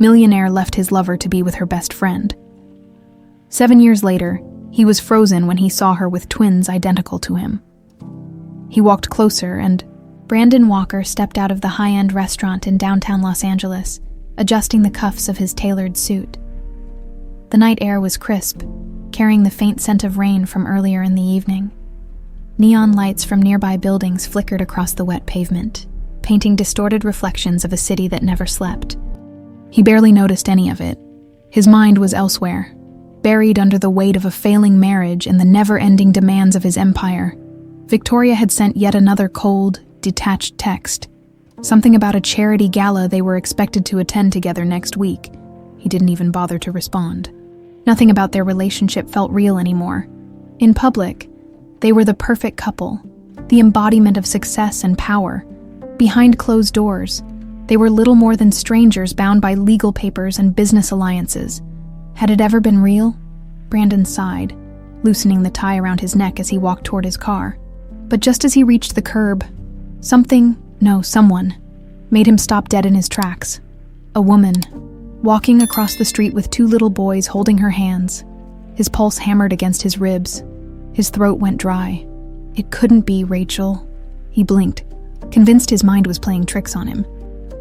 Millionaire left his lover to be with her best friend. 7 years later, he was frozen when he saw her with twins identical to him. He walked closer and Brandon Walker stepped out of the high-end restaurant in downtown Los Angeles, adjusting the cuffs of his tailored suit. The night air was crisp, carrying the faint scent of rain from earlier in the evening. Neon lights from nearby buildings flickered across the wet pavement, painting distorted reflections of a city that never slept. He barely noticed any of it. His mind was elsewhere, buried under the weight of a failing marriage and the never-ending demands of his empire. Victoria had sent yet another cold, detached text. Something about a charity gala they were expected to attend together next week. He didn't even bother to respond. Nothing about their relationship felt real anymore. In public, they were the perfect couple, the embodiment of success and power. Behind closed doors, they were little more than strangers bound by legal papers and business alliances. Had it ever been real? Brandon sighed, loosening the tie around his neck as he walked toward his car. But just as he reached the curb, someone, made him stop dead in his tracks. A woman, walking across the street with 2 little boys holding her hands. His pulse hammered against his ribs. His throat went dry. It couldn't be Rachel. He blinked, convinced his mind was playing tricks on him.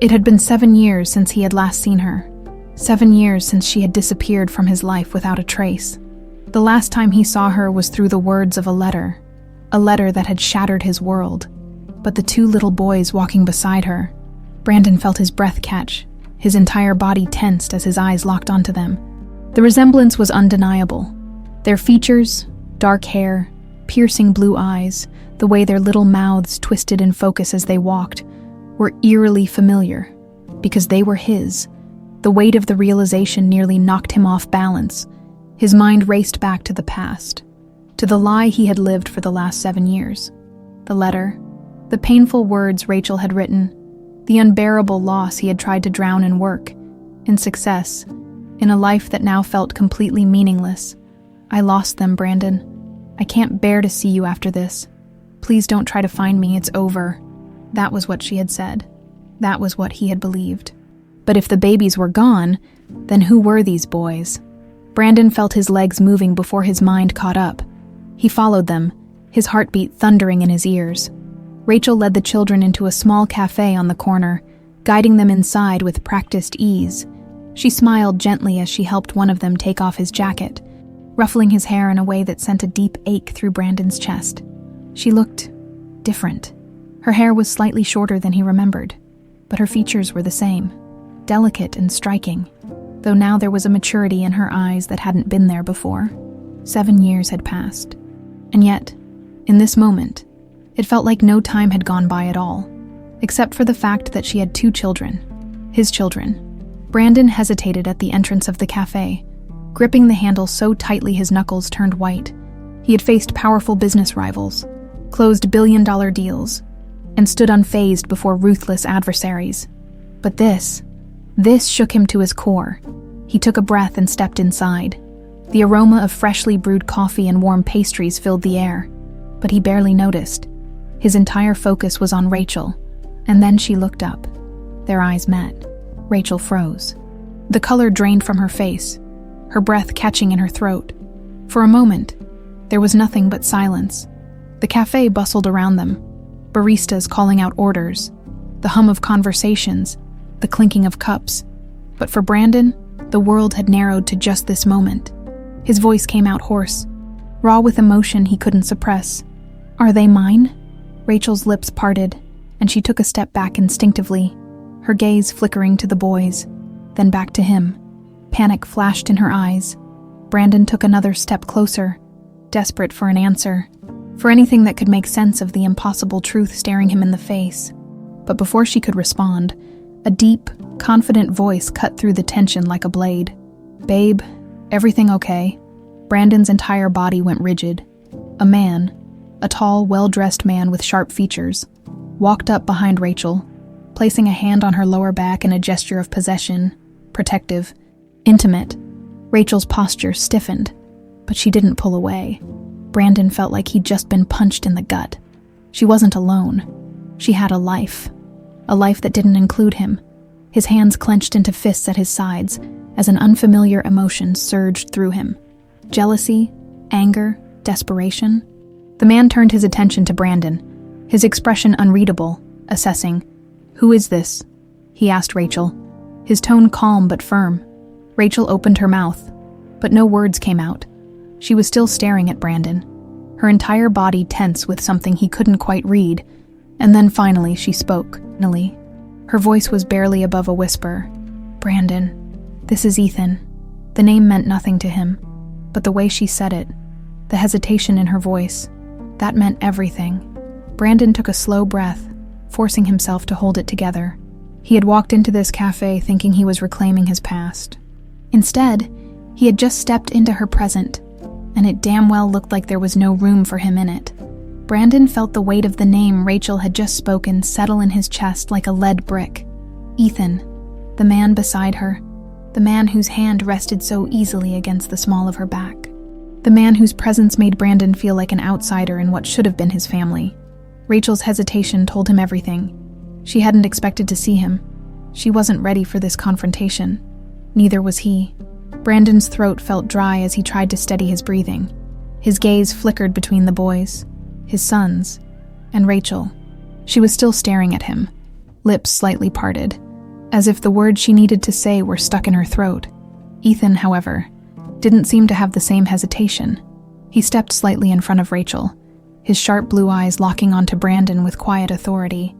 It had been 7 years since he had last seen her. 7 years since she had disappeared from his life without a trace. The last time he saw her was through the words of a letter that had shattered his world. But the 2 little boys walking beside her, Brandon felt his breath catch, his entire body tensed as his eyes locked onto them. The resemblance was undeniable. Their features, dark hair, piercing blue eyes, the way their little mouths twisted in focus as they walked, were eerily familiar, because they were his. The weight of the realization nearly knocked him off balance. His mind raced back to the past, to the lie he had lived for the last 7 years. The letter, the painful words Rachel had written, the unbearable loss he had tried to drown in work, in success, in a life that now felt completely meaningless. I lost them, Brandon. I can't bear to see you after this. Please don't try to find me, it's over. That was what she had said. That was what he had believed. But if the babies were gone, then who were these boys? Brandon felt his legs moving before his mind caught up. He followed them, his heartbeat thundering in his ears. Rachel led the children into a small cafe on the corner, guiding them inside with practiced ease. She smiled gently as she helped one of them take off his jacket, ruffling his hair in a way that sent a deep ache through Brandon's chest. She looked different. Her hair was slightly shorter than he remembered, but her features were the same, delicate and striking, though now there was a maturity in her eyes that hadn't been there before. 7 years had passed. And yet, in this moment, it felt like no time had gone by at all, except for the fact that she had 2 children, his children. Brandon hesitated at the entrance of the cafe, gripping the handle so tightly his knuckles turned white. He had faced powerful business rivals, closed billion-dollar deals, and stood unfazed before ruthless adversaries. But this shook him to his core. He took a breath and stepped inside. The aroma of freshly brewed coffee and warm pastries filled the air, but he barely noticed. His entire focus was on Rachel, and then she looked up. Their eyes met. Rachel froze. The color drained from her face, her breath catching in her throat. For a moment, there was nothing but silence. The cafe bustled around them, baristas calling out orders, the hum of conversations, the clinking of cups. But for Brandon, the world had narrowed to just this moment. His voice came out hoarse, raw with emotion he couldn't suppress. "Are they mine?" Rachel's lips parted, and she took a step back instinctively, her gaze flickering to the boys, then back to him. Panic flashed in her eyes. Brandon took another step closer, desperate for an answer, for anything that could make sense of the impossible truth staring him in the face. But before she could respond, a deep, confident voice cut through the tension like a blade. "Babe, everything okay?" Brandon's entire body went rigid. A man, a tall, well-dressed man with sharp features, walked up behind Rachel, placing a hand on her lower back in a gesture of possession, protective, intimate. Rachel's posture stiffened, but she didn't pull away. Brandon felt like he'd just been punched in the gut. She wasn't alone. She had a life that didn't include him, His hands clenched into fists at his sides as an unfamiliar emotion surged through him. Jealousy, anger, desperation. The man turned his attention to Brandon, his expression unreadable, assessing. "Who is this?" he asked Rachel, his tone calm but firm. Rachel opened her mouth, but no words came out. She was still staring at Brandon, her entire body tense with something he couldn't quite read, and then finally she spoke. Her voice was barely above a whisper. "Brandon, this is Ethan." The name meant nothing to him, but the way she said it, the hesitation in her voice, that meant everything. Brandon took a slow breath, forcing himself to hold it together. He had walked into this cafe thinking he was reclaiming his past. Instead, he had just stepped into her present, and it damn well looked like there was no room for him in it. Brandon felt the weight of the name Rachel had just spoken settle in his chest like a lead brick. Ethan, the man beside her, the man whose hand rested so easily against the small of her back. The man whose presence made Brandon feel like an outsider in what should have been his family. Rachel's hesitation told him everything. She hadn't expected to see him. She wasn't ready for this confrontation. Neither was he. Brandon's throat felt dry as he tried to steady his breathing. His gaze flickered between the boys, his sons, and Rachel. She was still staring at him, lips slightly parted, as if the words she needed to say were stuck in her throat. Ethan, however, didn't seem to have the same hesitation. He stepped slightly in front of Rachel, his sharp blue eyes locking onto Brandon with quiet authority.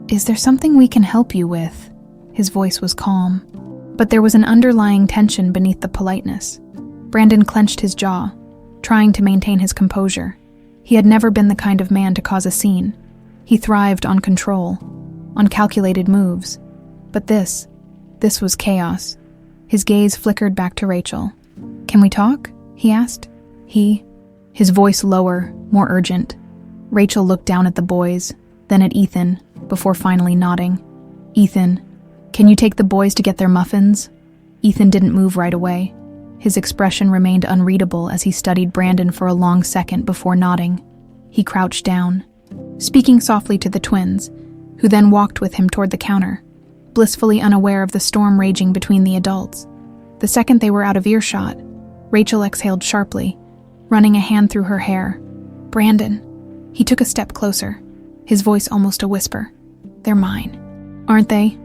"Is there something we can help you with?" His voice was calm, but there was an underlying tension beneath the politeness. Brandon clenched his jaw, trying to maintain his composure. He had never been the kind of man to cause a scene. He thrived on control, on calculated moves. But this was chaos. His gaze flickered back to Rachel. "Can we talk?" he asked. His voice lower, more urgent. Rachel looked down at the boys, then at Ethan, before finally nodding. "Ethan, can you take the boys to get their muffins?" Ethan didn't move right away. His expression remained unreadable as he studied Brandon for a long second before nodding. He crouched down, speaking softly to the twins, who then walked with him toward the counter, blissfully unaware of the storm raging between the adults. The second they were out of earshot, Rachel exhaled sharply, running a hand through her hair. "Brandon." He took a step closer, his voice almost a whisper. "They're mine." "Aren't they?"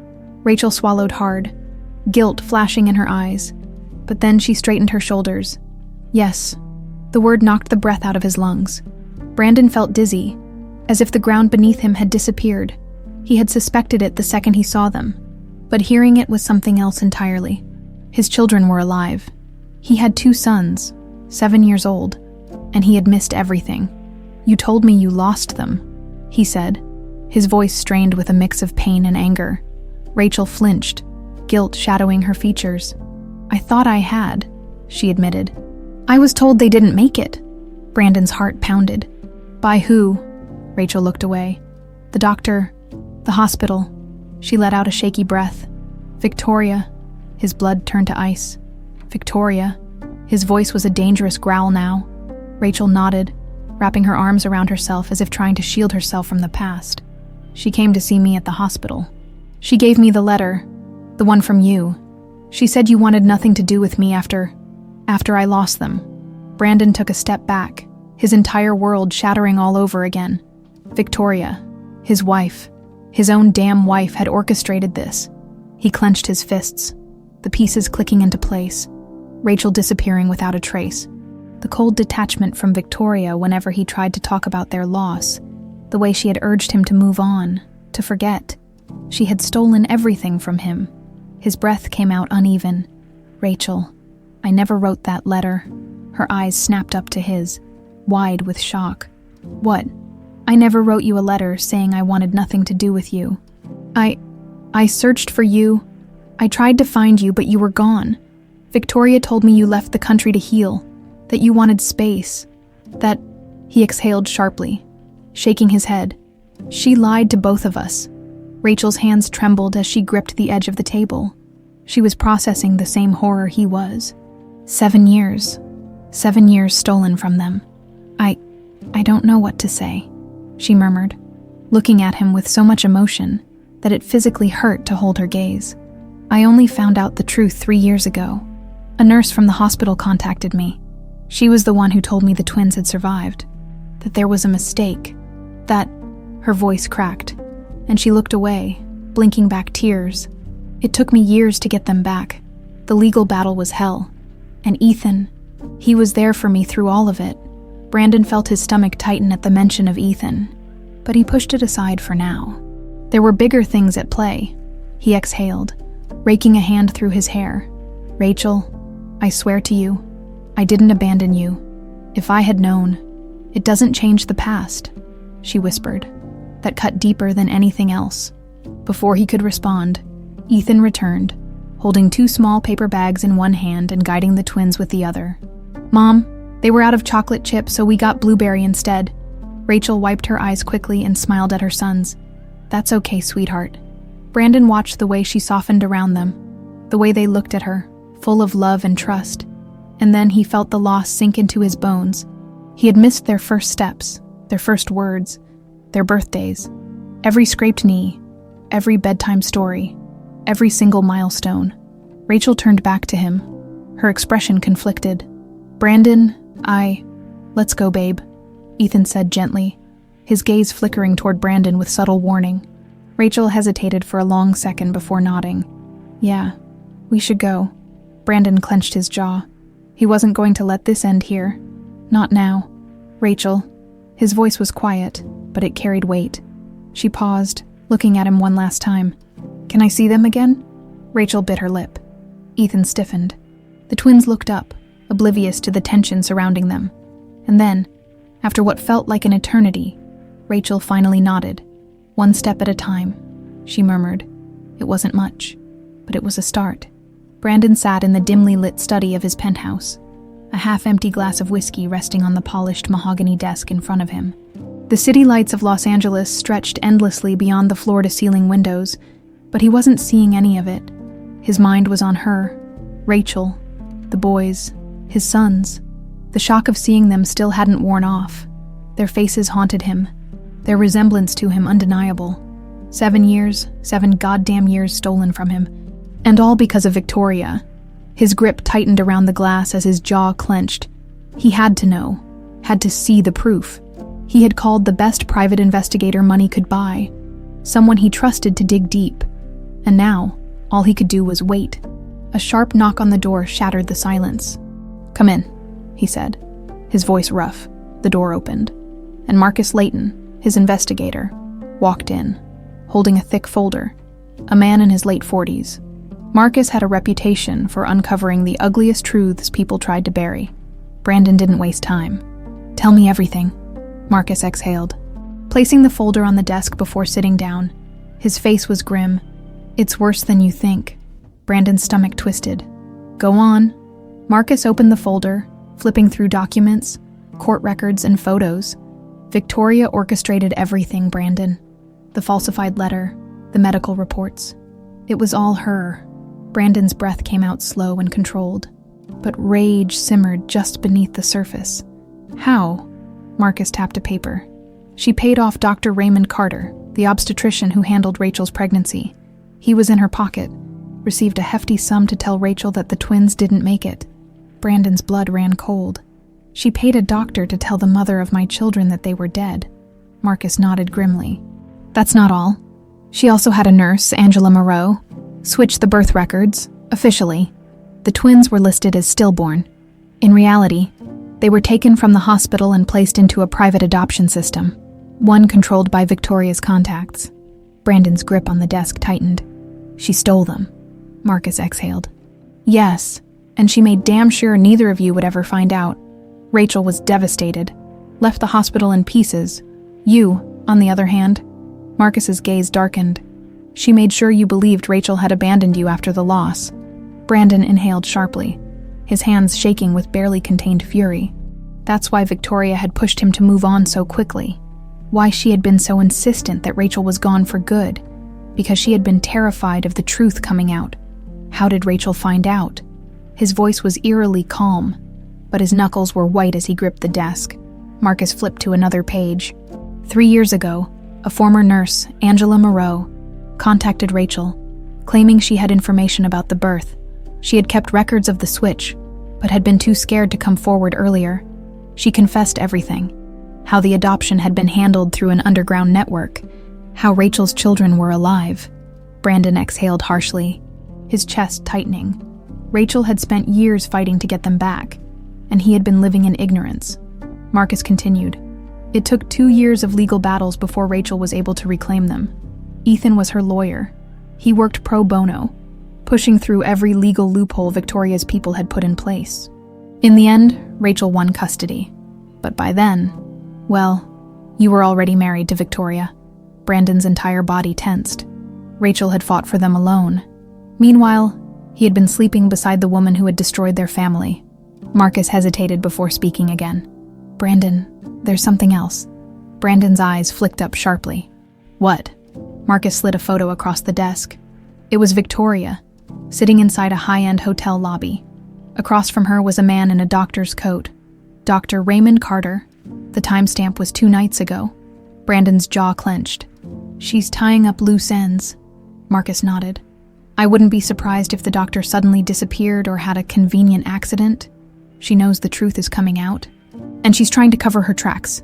Rachel swallowed hard, guilt flashing in her eyes. But then she straightened her shoulders. "Yes." The word knocked the breath out of his lungs. Brandon felt dizzy, as if the ground beneath him had disappeared. He had suspected it the second he saw them, but hearing it was something else entirely. His children were alive. He had 2 sons, 7 years old, and he had missed everything. "You told me you lost them," he said, his voice strained with a mix of pain and anger. Rachel flinched, guilt shadowing her features. "I thought I had," she admitted. "I was told they didn't make it." Brandon's heart pounded. "By who?" Rachel looked away. "The doctor, the hospital." She let out a shaky breath. "Victoria." His blood turned to ice. "Victoria." His voice was a dangerous growl now. Rachel nodded, wrapping her arms around herself as if trying to shield herself from the past. "She came to see me at the hospital. She gave me the letter, the one from you. She said you wanted nothing to do with me after I lost them." Brandon took a step back, his entire world shattering all over again. Victoria, his wife, his own damn wife had orchestrated this. He clenched his fists, the pieces clicking into place, Rachel disappearing without a trace. The cold detachment from Victoria whenever he tried to talk about their loss, the way she had urged him to move on, to forget. She had stolen everything from him. His breath came out uneven. "Rachel, I never wrote that letter." Her eyes snapped up to his, wide with shock. "What? I never wrote you a letter saying I wanted nothing to do with you. I searched for you. I tried to find you, but you were gone. Victoria told me you left the country to heal, that you wanted space, that..." He exhaled sharply, shaking his head. "She lied to both of us." Rachel's hands trembled as she gripped the edge of the table. She was processing the same horror he was. 7 years. 7 years stolen from them. I don't know what to say," she murmured, looking at him with so much emotion that it physically hurt to hold her gaze. I only found out the truth 3 years ago. A nurse from the hospital contacted me. She was the one who told me the twins had survived, that there was a mistake, that—" Her voice cracked, and she looked away, blinking back tears. "It took me years to get them back. The legal battle was hell. And Ethan, he was there for me through all of it." Brandon felt his stomach tighten at the mention of Ethan, but he pushed it aside for now. There were bigger things at play. He exhaled, raking a hand through his hair. "Rachel, I swear to you, I didn't abandon you. If I had known, it doesn't change the past," she whispered. That cut deeper than anything else. Before he could respond, Ethan returned, holding 2 small paper bags in one hand and guiding the twins with the other. "Mom, they were out of chocolate chip, so we got blueberry instead." Rachel wiped her eyes quickly and smiled at her sons. "That's okay, sweetheart." Brandon watched the way she softened around them, the way they looked at her, full of love and trust. And then he felt the loss sink into his bones. He had missed their first steps, their first words, their birthdays, every scraped knee, every bedtime story, every single milestone. Rachel turned back to him, her expression conflicted. "Brandon, let's go, babe," Ethan said gently, his gaze flickering toward Brandon with subtle warning. Rachel hesitated for a long second before nodding. "Yeah, we should go." Brandon clenched his jaw. He wasn't going to let this end here. Not now. "Rachel." His voice was quiet, but it carried weight. She paused, looking at him one last time. "Can I see them again?" Rachel bit her lip. Ethan stiffened. The twins looked up, oblivious to the tension surrounding them. And then, after what felt like an eternity, Rachel finally nodded. "One step at a time," she murmured. It wasn't much, but it was a start. Brandon sat in the dimly lit study of his penthouse, a half-empty glass of whiskey resting on the polished mahogany desk in front of him. The city lights of Los Angeles stretched endlessly beyond the floor-to-ceiling windows, but he wasn't seeing any of it. His mind was on her, Rachel, the boys, his sons. The shock of seeing them still hadn't worn off. Their faces haunted him, their resemblance to him undeniable. 7 years, 7 goddamn years stolen from him. And all because of Victoria. His grip tightened around the glass as his jaw clenched. He had to know, had to see the proof. He had called the best private investigator money could buy, someone he trusted to dig deep. And now, all he could do was wait. A sharp knock on the door shattered the silence. "Come in," he said, his voice rough. The door opened, and Marcus Layton, his investigator, walked in, holding a thick folder, a man in his late 40s. Marcus had a reputation for uncovering the ugliest truths people tried to bury. Brandon didn't waste time. "Tell me everything," Marcus exhaled, placing the folder on the desk before sitting down. His face was grim. "It's worse than you think." Brandon's stomach twisted. "Go on." Marcus opened the folder, flipping through documents, court records, and photos. Victoria orchestrated everything, Brandon. The falsified letter, the medical reports. It was all her. Brandon's breath came out slow and controlled, but rage simmered just beneath the surface. "How?" Marcus tapped a paper. "She paid off Dr. Raymond Carter, the obstetrician who handled Rachel's pregnancy. He was in her pocket, received a hefty sum to tell Rachel that the twins didn't make it." Brandon's blood ran cold. "She paid a doctor to tell the mother of my children that they were dead." Marcus nodded grimly. "That's not all. She also had a nurse, Angela Moreau, switch the birth records, officially. The twins were listed as stillborn. In reality, they were taken from the hospital and placed into a private adoption system, one controlled by Victoria's contacts." Brandon's grip on the desk tightened. "She stole them," Marcus exhaled. "Yes, and she made damn sure neither of you would ever find out. Rachel was devastated, left the hospital in pieces. You, on the other hand," Marcus's gaze darkened. "She made sure you believed Rachel had abandoned you after the loss." Brandon inhaled sharply, his hands shaking with barely contained fury. That's why Victoria had pushed him to move on so quickly. Why she had been so insistent that Rachel was gone for good. Because she had been terrified of the truth coming out. How did Rachel find out? His voice was eerily calm, but his knuckles were white as he gripped the desk. Marcus flipped to another page. 3 years ago, a former nurse, Angela Moreau, contacted Rachel, claiming she had information about the birth. She had kept records of the switch, but had been too scared to come forward earlier. She confessed everything: how the adoption had been handled through an underground network, how Rachel's children were alive. Brandon exhaled harshly, his chest tightening. Rachel had spent years fighting to get them back, and he had been living in ignorance. Marcus continued. It took 2 years of legal battles before Rachel was able to reclaim them. Ethan was her lawyer. He worked pro bono, pushing through every legal loophole Victoria's people had put in place. In the end, Rachel won custody. But by then, well, you were already married to Victoria. Brandon's entire body tensed. Rachel had fought for them alone. Meanwhile, he had been sleeping beside the woman who had destroyed their family. Marcus hesitated before speaking again. Brandon, there's something else. Brandon's eyes flicked up sharply. What? Marcus slid a photo across the desk. It was Victoria, sitting inside a high-end hotel lobby. Across from her was a man in a doctor's coat. Dr. Raymond Carter. The timestamp was 2 nights ago. Brandon's jaw clenched. She's tying up loose ends. Marcus nodded. I wouldn't be surprised if the doctor suddenly disappeared or had a convenient accident. She knows the truth is coming out, and she's trying to cover her tracks.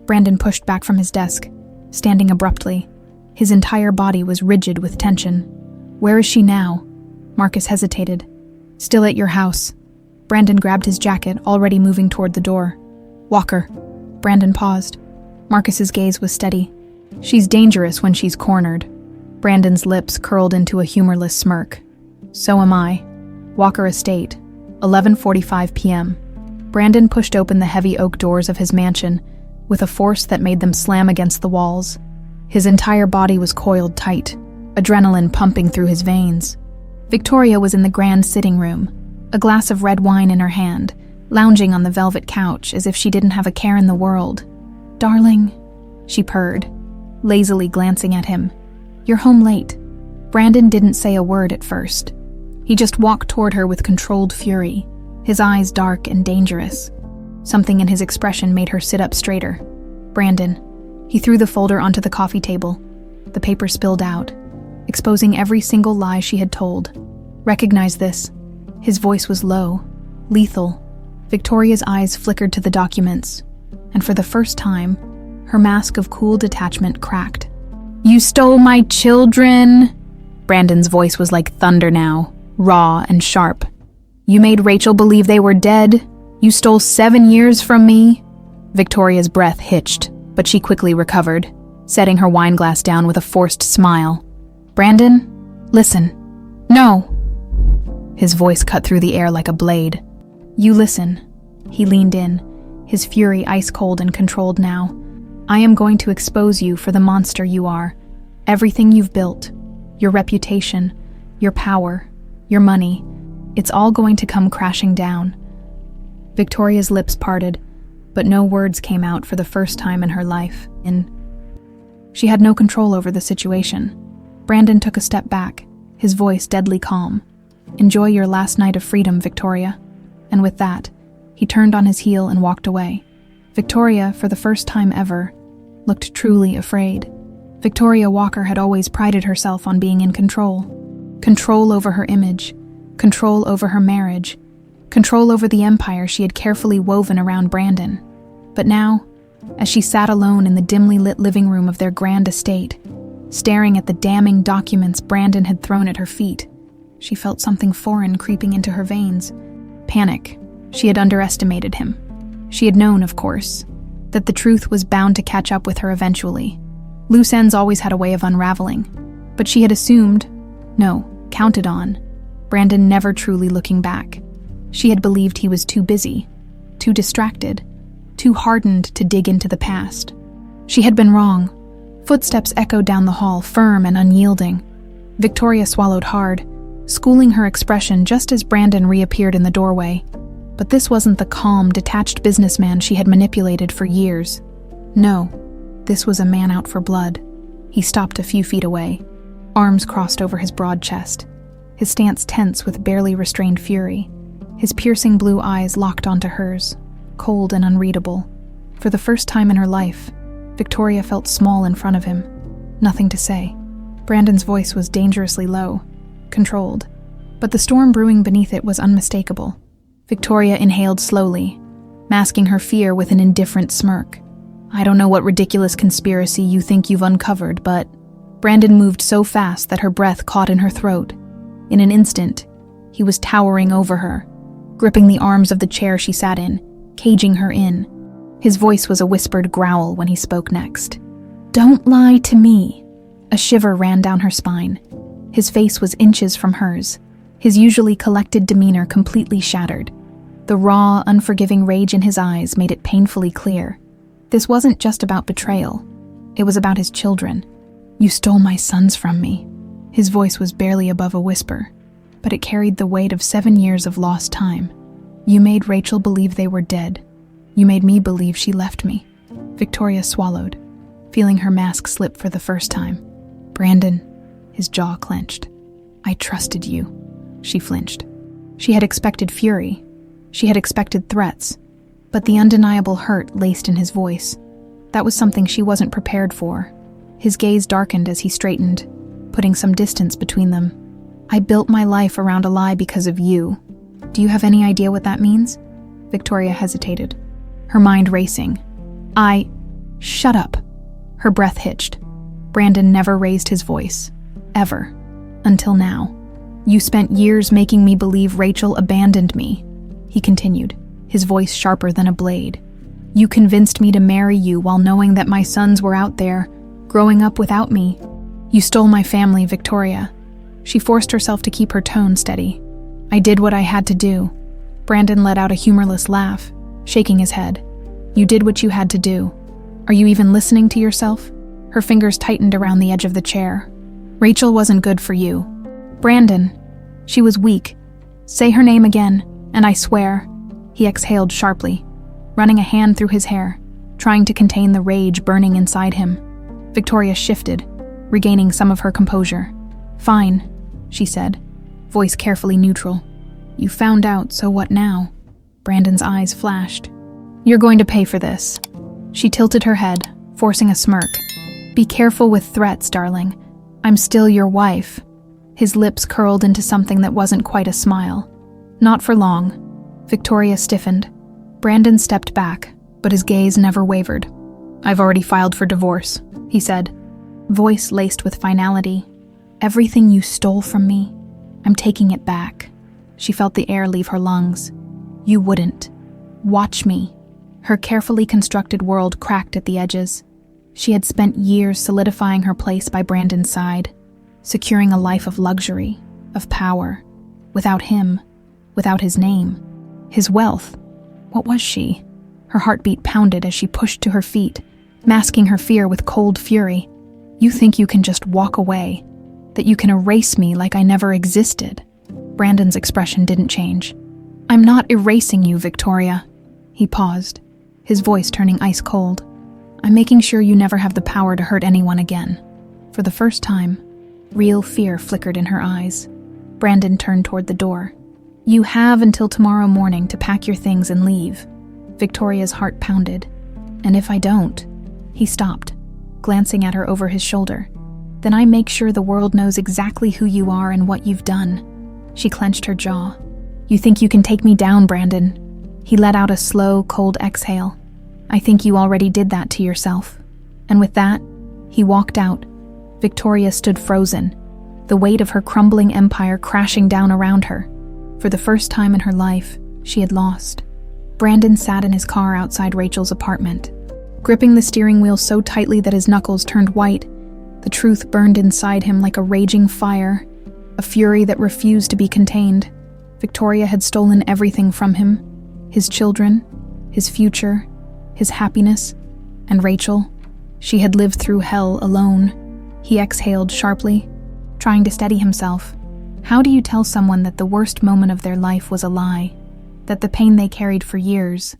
Brandon pushed back from his desk, standing abruptly. His entire body was rigid with tension. Where is she now? Marcus hesitated. Still at your house. Brandon grabbed his jacket, already moving toward the door. Walker. Brandon paused. Marcus's gaze was steady. She's dangerous when she's cornered. Brandon's lips curled into a humorless smirk. So am I. Walker Estate, 11:45 p.m. Brandon pushed open the heavy oak doors of his mansion with a force that made them slam against the walls. His entire body was coiled tight, adrenaline pumping through his veins. Victoria was in the grand sitting room, a glass of red wine in her hand, lounging on the velvet couch as if she didn't have a care in the world. Darling, she purred, lazily glancing at him. You're home late. Brandon didn't say a word at first. He just walked toward her with controlled fury, his eyes dark and dangerous. Something in his expression made her sit up straighter. Brandon. He threw the folder onto the coffee table. The paper spilled out, exposing every single lie she had told. Recognize this. His voice was low, lethal. Victoria's eyes flickered to the documents, and for the first time, her mask of cool detachment cracked. You stole my children! Brandon's voice was like thunder now, raw and sharp. You made Rachel believe they were dead. You stole 7 years from me. Victoria's breath hitched, but she quickly recovered, setting her wine glass down with a forced smile. Brandon, listen. No. His voice cut through the air like a blade. You listen. He leaned in, his fury ice cold and controlled now. I am going to expose you for the monster you are. Everything you've built, your reputation, your power, your money, it's all going to come crashing down. Victoria's lips parted, but no words came out for the first time in her life. She had no control over the situation. Brandon took a step back, his voice deadly calm. Enjoy your last night of freedom, Victoria. And with that, he turned on his heel and walked away. Victoria, for the first time ever, looked truly afraid. Victoria Walker had always prided herself on being in control. Control over her image, control over her marriage, control over the empire she had carefully woven around Brandon. But now, as she sat alone in the dimly lit living room of their grand estate, staring at the damning documents Brandon had thrown at her feet, she felt something foreign creeping into her veins. Panic. She had underestimated him. She had known, of course, that the truth was bound to catch up with her eventually. Loose ends always had a way of unraveling, but she had assumed, no, counted on, Brandon never truly looking back. She had believed he was too busy, too distracted, too hardened to dig into the past. She had been wrong. Footsteps echoed down the hall, firm and unyielding. Victoria swallowed hard, schooling her expression just as Brandon reappeared in the doorway. But this wasn't the calm, detached businessman she had manipulated for years. No, this was a man out for blood. He stopped a few feet away, arms crossed over his broad chest, his stance tense with barely restrained fury. His piercing blue eyes locked onto hers, cold and unreadable. For the first time in her life, Victoria felt small in front of him. Nothing to say. Brandon's voice was dangerously low. controlled. But the storm brewing beneath it was unmistakable. Victoria inhaled slowly, masking her fear with an indifferent smirk. I don't know what ridiculous conspiracy you think you've uncovered, but... Brandon moved so fast that her breath caught in her throat. In an instant, he was towering over her, gripping the arms of the chair she sat in, caging her in. His voice was a whispered growl when he spoke next. Don't lie to me. A shiver ran down her spine. His face was inches from hers, his usually collected demeanor completely shattered. The raw, unforgiving rage in his eyes made it painfully clear. This wasn't just about betrayal. It was about his children. You stole my sons from me. His voice was barely above a whisper, but it carried the weight of 7 years of lost time. You made Rachel believe they were dead. You made me believe she left me. Victoria swallowed, feeling her mask slip for the first time. Brandon, his jaw clenched. I trusted you. She flinched. She had expected fury. She had expected threats. But the undeniable hurt laced in his voice. That was something she wasn't prepared for. His gaze darkened as he straightened, putting some distance between them. I built my life around a lie because of you. Do you have any idea what that means? Victoria hesitated, her mind racing. Shut up. Her breath hitched. Brandon never raised his voice. Ever. Until now. You spent years making me believe Rachel abandoned me, he continued, his voice sharper than a blade. You convinced me to marry you while knowing that my sons were out there, growing up without me. You stole my family, Victoria. She forced herself to keep her tone steady. I did what I had to do. Brandon let out a humorless laugh, shaking his head. You did what you had to do. Are you even listening to yourself? Her fingers tightened around the edge of the chair. Rachel wasn't good for you. Brandon. She was weak. Say her name again, and I swear. He exhaled sharply, running a hand through his hair, trying to contain the rage burning inside him. Victoria shifted, regaining some of her composure. Fine, she said, voice carefully neutral. You found out, so what now? Brandon's eyes flashed. You're going to pay for this. She tilted her head, forcing a smirk. Be careful with threats, darling. I'm still your wife. His lips curled into something that wasn't quite a smile. Not for long. Victoria stiffened. Brandon stepped back, but his gaze never wavered. I've already filed for divorce, he said, voice laced with finality. Everything you stole from me, I'm taking it back. She felt the air leave her lungs. You wouldn't. Watch me. Her carefully constructed world cracked at the edges. She had spent years solidifying her place by Brandon's side, securing a life of luxury, of power. Without him, without his name, his wealth. What was she? Her heartbeat pounded as she pushed to her feet, masking her fear with cold fury. You think you can just walk away, that you can erase me like I never existed. Brandon's expression didn't change. I'm not erasing you, Victoria. He paused, his voice turning ice cold. I'm making sure you never have the power to hurt anyone again. For the first time, real fear flickered in her eyes. Brandon turned toward the door. You have until tomorrow morning to pack your things and leave. Victoria's heart pounded. And if I don't? He stopped, glancing at her over his shoulder. Then I make sure the world knows exactly who you are and what you've done. She clenched her jaw. You think you can take me down, Brandon? He let out a slow, cold exhale. I think you already did that to yourself. And with that, he walked out. Victoria stood frozen, the weight of her crumbling empire crashing down around her. For the first time in her life, she had lost. Brandon sat in his car outside Rachel's apartment, gripping the steering wheel so tightly that his knuckles turned white. The truth burned inside him like a raging fire, a fury that refused to be contained. Victoria had stolen everything from him, his children, his future, his happiness, and Rachel. She had lived through hell alone. He exhaled sharply, trying to steady himself. How do you tell someone that the worst moment of their life was a lie? That the pain they carried for years,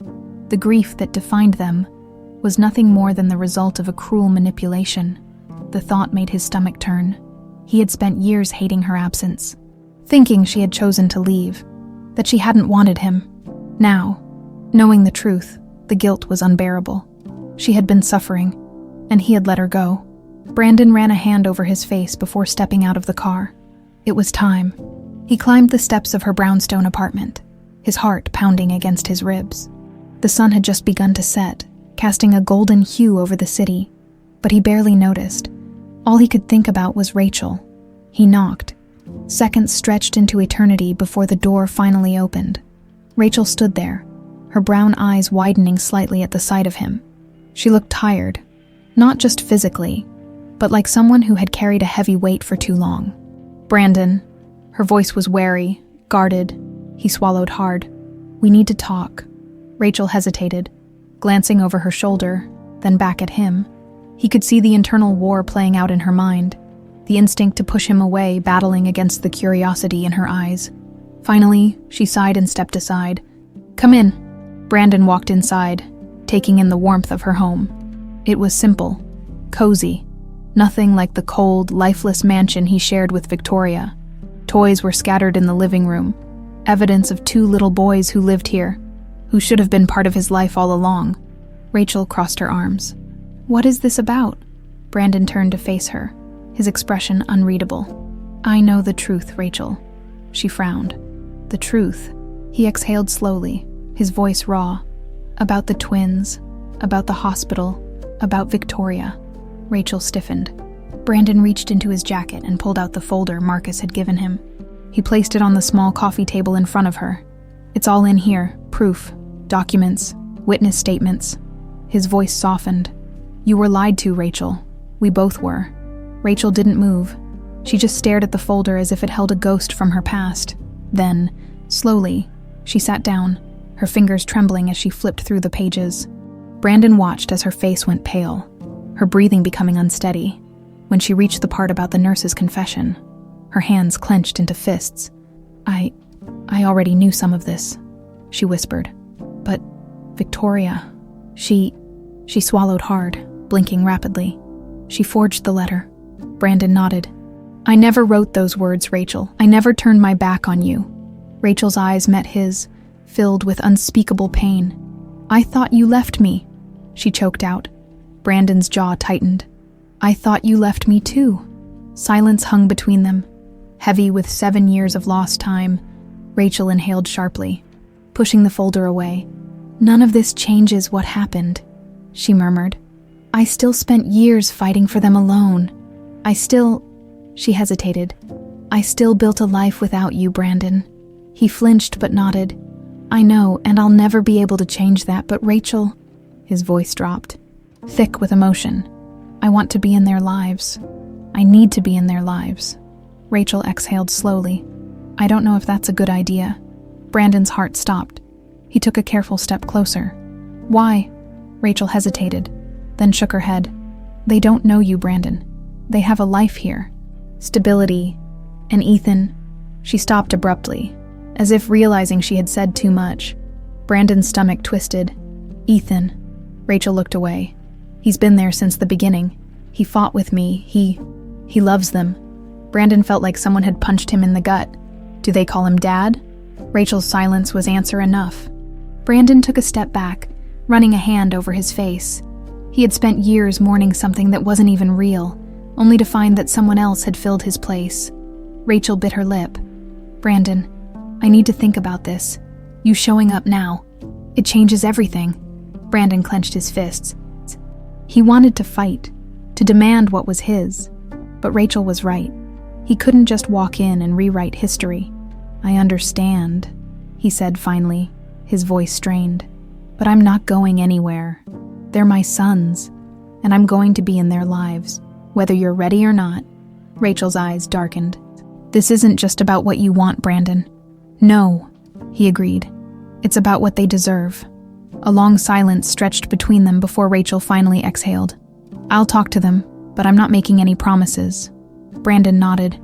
the grief that defined them, was nothing more than the result of a cruel manipulation? The thought made his stomach turn. He had spent years hating her absence, thinking she had chosen to leave, that she hadn't wanted him. Now, knowing the truth, the guilt was unbearable. She had been suffering, and he had let her go. Brandon ran a hand over his face before stepping out of the car. It was time. He climbed the steps of her brownstone apartment, his heart pounding against his ribs. The sun had just begun to set, casting a golden hue over the city, but he barely noticed. All he could think about was Rachel. He knocked. Seconds stretched into eternity before the door finally opened. Rachel stood there, her brown eyes widening slightly at the sight of him. She looked tired, not just physically, but like someone who had carried a heavy weight for too long. "Brandon." Her voice was wary, guarded. He swallowed hard. "We need to talk." Rachel hesitated, glancing over her shoulder, then back at him. He could see the internal war playing out in her mind, the instinct to push him away battling against the curiosity in her eyes. Finally, she sighed and stepped aside. "Come in." Brandon walked inside, taking in the warmth of her home. It was simple, cozy, nothing like the cold, lifeless mansion he shared with Victoria. Toys were scattered in the living room, evidence of 2 little boys who lived here, who should have been part of his life all along. Rachel crossed her arms. "What is this about?" Brandon turned to face her, his expression unreadable. "I know the truth, Rachel." She frowned. "The truth." He exhaled slowly, his voice raw. "About the twins, about the hospital, about Victoria." Rachel stiffened. Brandon reached into his jacket and pulled out the folder Marcus had given him. He placed it on the small coffee table in front of her. "It's all in here, proof, documents, witness statements." His voice softened. "You were lied to, Rachel. We both were." Rachel didn't move. She just stared at the folder as if it held a ghost from her past. Then, slowly, she sat down, her fingers trembling as she flipped through the pages. Brandon watched as her face went pale, her breathing becoming unsteady. When she reached the part about the nurse's confession, her hands clenched into fists. I already knew some of this," she whispered. "But Victoria, she swallowed hard, blinking rapidly. She forged the letter." Brandon nodded. "I never wrote those words, Rachel. I never turned my back on you." Rachel's eyes met his, filled with unspeakable pain. "I thought you left me," she choked out. Brandon's jaw tightened. "I thought you left me too." Silence hung between them, heavy with 7 years of lost time. Rachel inhaled sharply, pushing the folder away. "None of this changes what happened," she murmured. "I still spent years fighting for them alone. She hesitated. "I still built a life without you, Brandon." He flinched but nodded. "I know, and I'll never be able to change that, but Rachel," his voice dropped, thick with emotion. "I want to be in their lives. I need to be in their lives." Rachel exhaled slowly. "I don't know if that's a good idea." Brandon's heart stopped. He took a careful step closer. "Why?" Rachel hesitated, then shook her head. "They don't know you, Brandon. They have a life here. Stability. And Ethan." She stopped abruptly, as if realizing she had said too much. Brandon's stomach twisted. "Ethan." Rachel looked away. "He's been there since the beginning. He fought with me. He loves them." Brandon felt like someone had punched him in the gut. "Do they call him Dad?" Rachel's silence was answer enough. Brandon took a step back, running a hand over his face. He had spent years mourning something that wasn't even real, only to find that someone else had filled his place. Rachel bit her lip. "Brandon, I need to think about this. You showing up now. It changes everything." Brandon clenched his fists. He wanted to fight, to demand what was his. But Rachel was right. He couldn't just walk in and rewrite history. "I understand," he said finally, his voice strained. "But I'm not going anywhere. They're my sons, and I'm going to be in their lives, whether you're ready or not." Rachel's eyes darkened. "This isn't just about what you want, Brandon." "No," he agreed. "It's about what they deserve." A long silence stretched between them before Rachel finally exhaled. "I'll talk to them, but I'm not making any promises." Brandon nodded.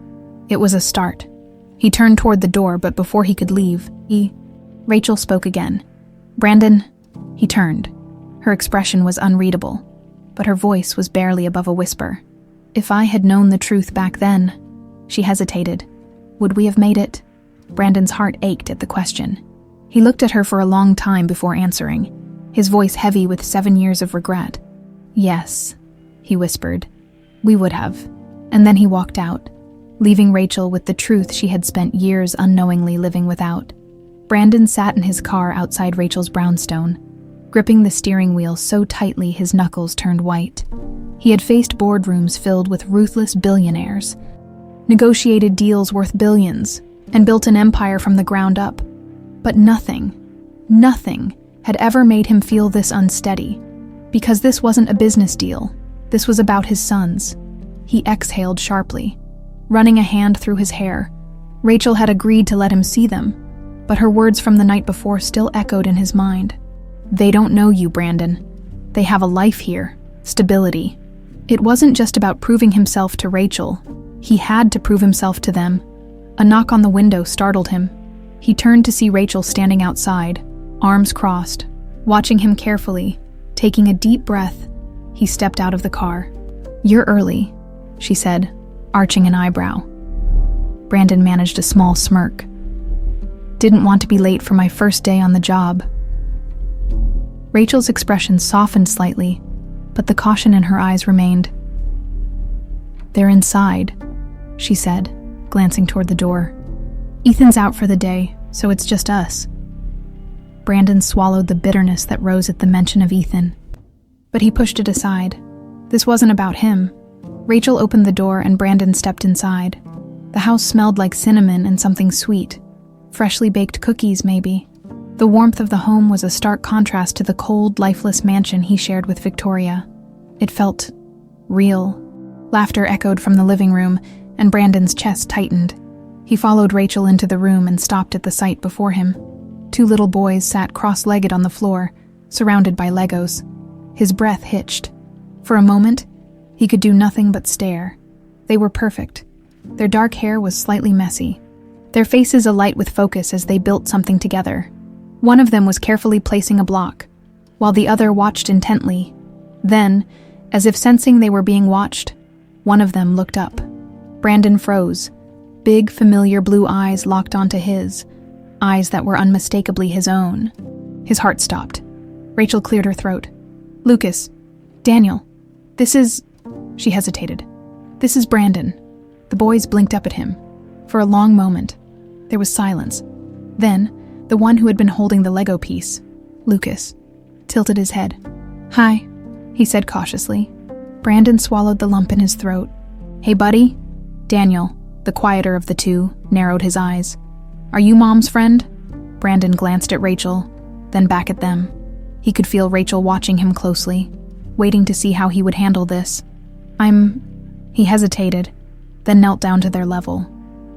It was a start. He turned toward the door, but before he could leave, Rachel spoke again. "Brandon." He turned. Her expression was unreadable, but her voice was barely above a whisper. "If I had known the truth back then," she hesitated, "would we have made it?" Brandon's heart ached at the question. He looked at her for a long time before answering, his voice heavy with 7 years of regret. "Yes," he whispered. "We would have." And then he walked out, leaving Rachel with the truth she had spent years unknowingly living without. Brandon sat in his car outside Rachel's brownstone, gripping the steering wheel so tightly his knuckles turned white. He had faced boardrooms filled with ruthless billionaires, negotiated deals worth billions, and built an empire from the ground up. But nothing had ever made him feel this unsteady, because this wasn't a business deal. This was about his sons. He exhaled sharply, running a hand through his hair. Rachel had agreed to let him see them, but her words from the night before still echoed in his mind. They don't know you, Brandon. They have a life here, stability. It wasn't just about proving himself to Rachel. He had to prove himself to them. A knock on the window startled him. He turned to see Rachel standing outside, arms crossed, watching him carefully. Taking a deep breath, he stepped out of the car. "You're early," she said, arching an eyebrow. Brandon managed a small smirk. "Didn't want to be late for my first day on the job." Rachel's expression softened slightly, but the caution in her eyes remained. "They're inside," she said, glancing toward the door. "Ethan's out for the day, so it's just us." Brandon swallowed the bitterness that rose at the mention of Ethan, but he pushed it aside. This wasn't about him. Rachel opened the door and Brandon stepped inside. The house smelled like cinnamon and something sweet. Freshly baked cookies, maybe. The warmth of the home was a stark contrast to the cold, lifeless mansion he shared with Victoria. It felt real. Laughter echoed from the living room, and Brandon's chest tightened. He followed Rachel into the room and stopped at the sight before him. 2 little boys sat cross-legged on the floor, surrounded by Legos. His breath hitched. For a moment, he could do nothing but stare. They were perfect. Their dark hair was slightly messy, their faces alight with focus as they built something together. One of them was carefully placing a block, while the other watched intently. Then, as if sensing they were being watched, one of them looked up. Brandon froze. Big, familiar blue eyes locked onto his, eyes that were unmistakably his own. His heart stopped. Rachel cleared her throat. "Lucas, Daniel, this is..." She hesitated. "This is Brandon." The boys blinked up at him. For a long moment, there was silence. Then, the one who had been holding the Lego piece, Lucas, tilted his head. "Hi," he said cautiously. Brandon swallowed the lump in his throat. "Hey, buddy?" Daniel, the quieter of the two, narrowed his eyes. "Are you Mom's friend?" Brandon glanced at Rachel, then back at them. He could feel Rachel watching him closely, waiting to see how he would handle this. He hesitated, then knelt down to their level.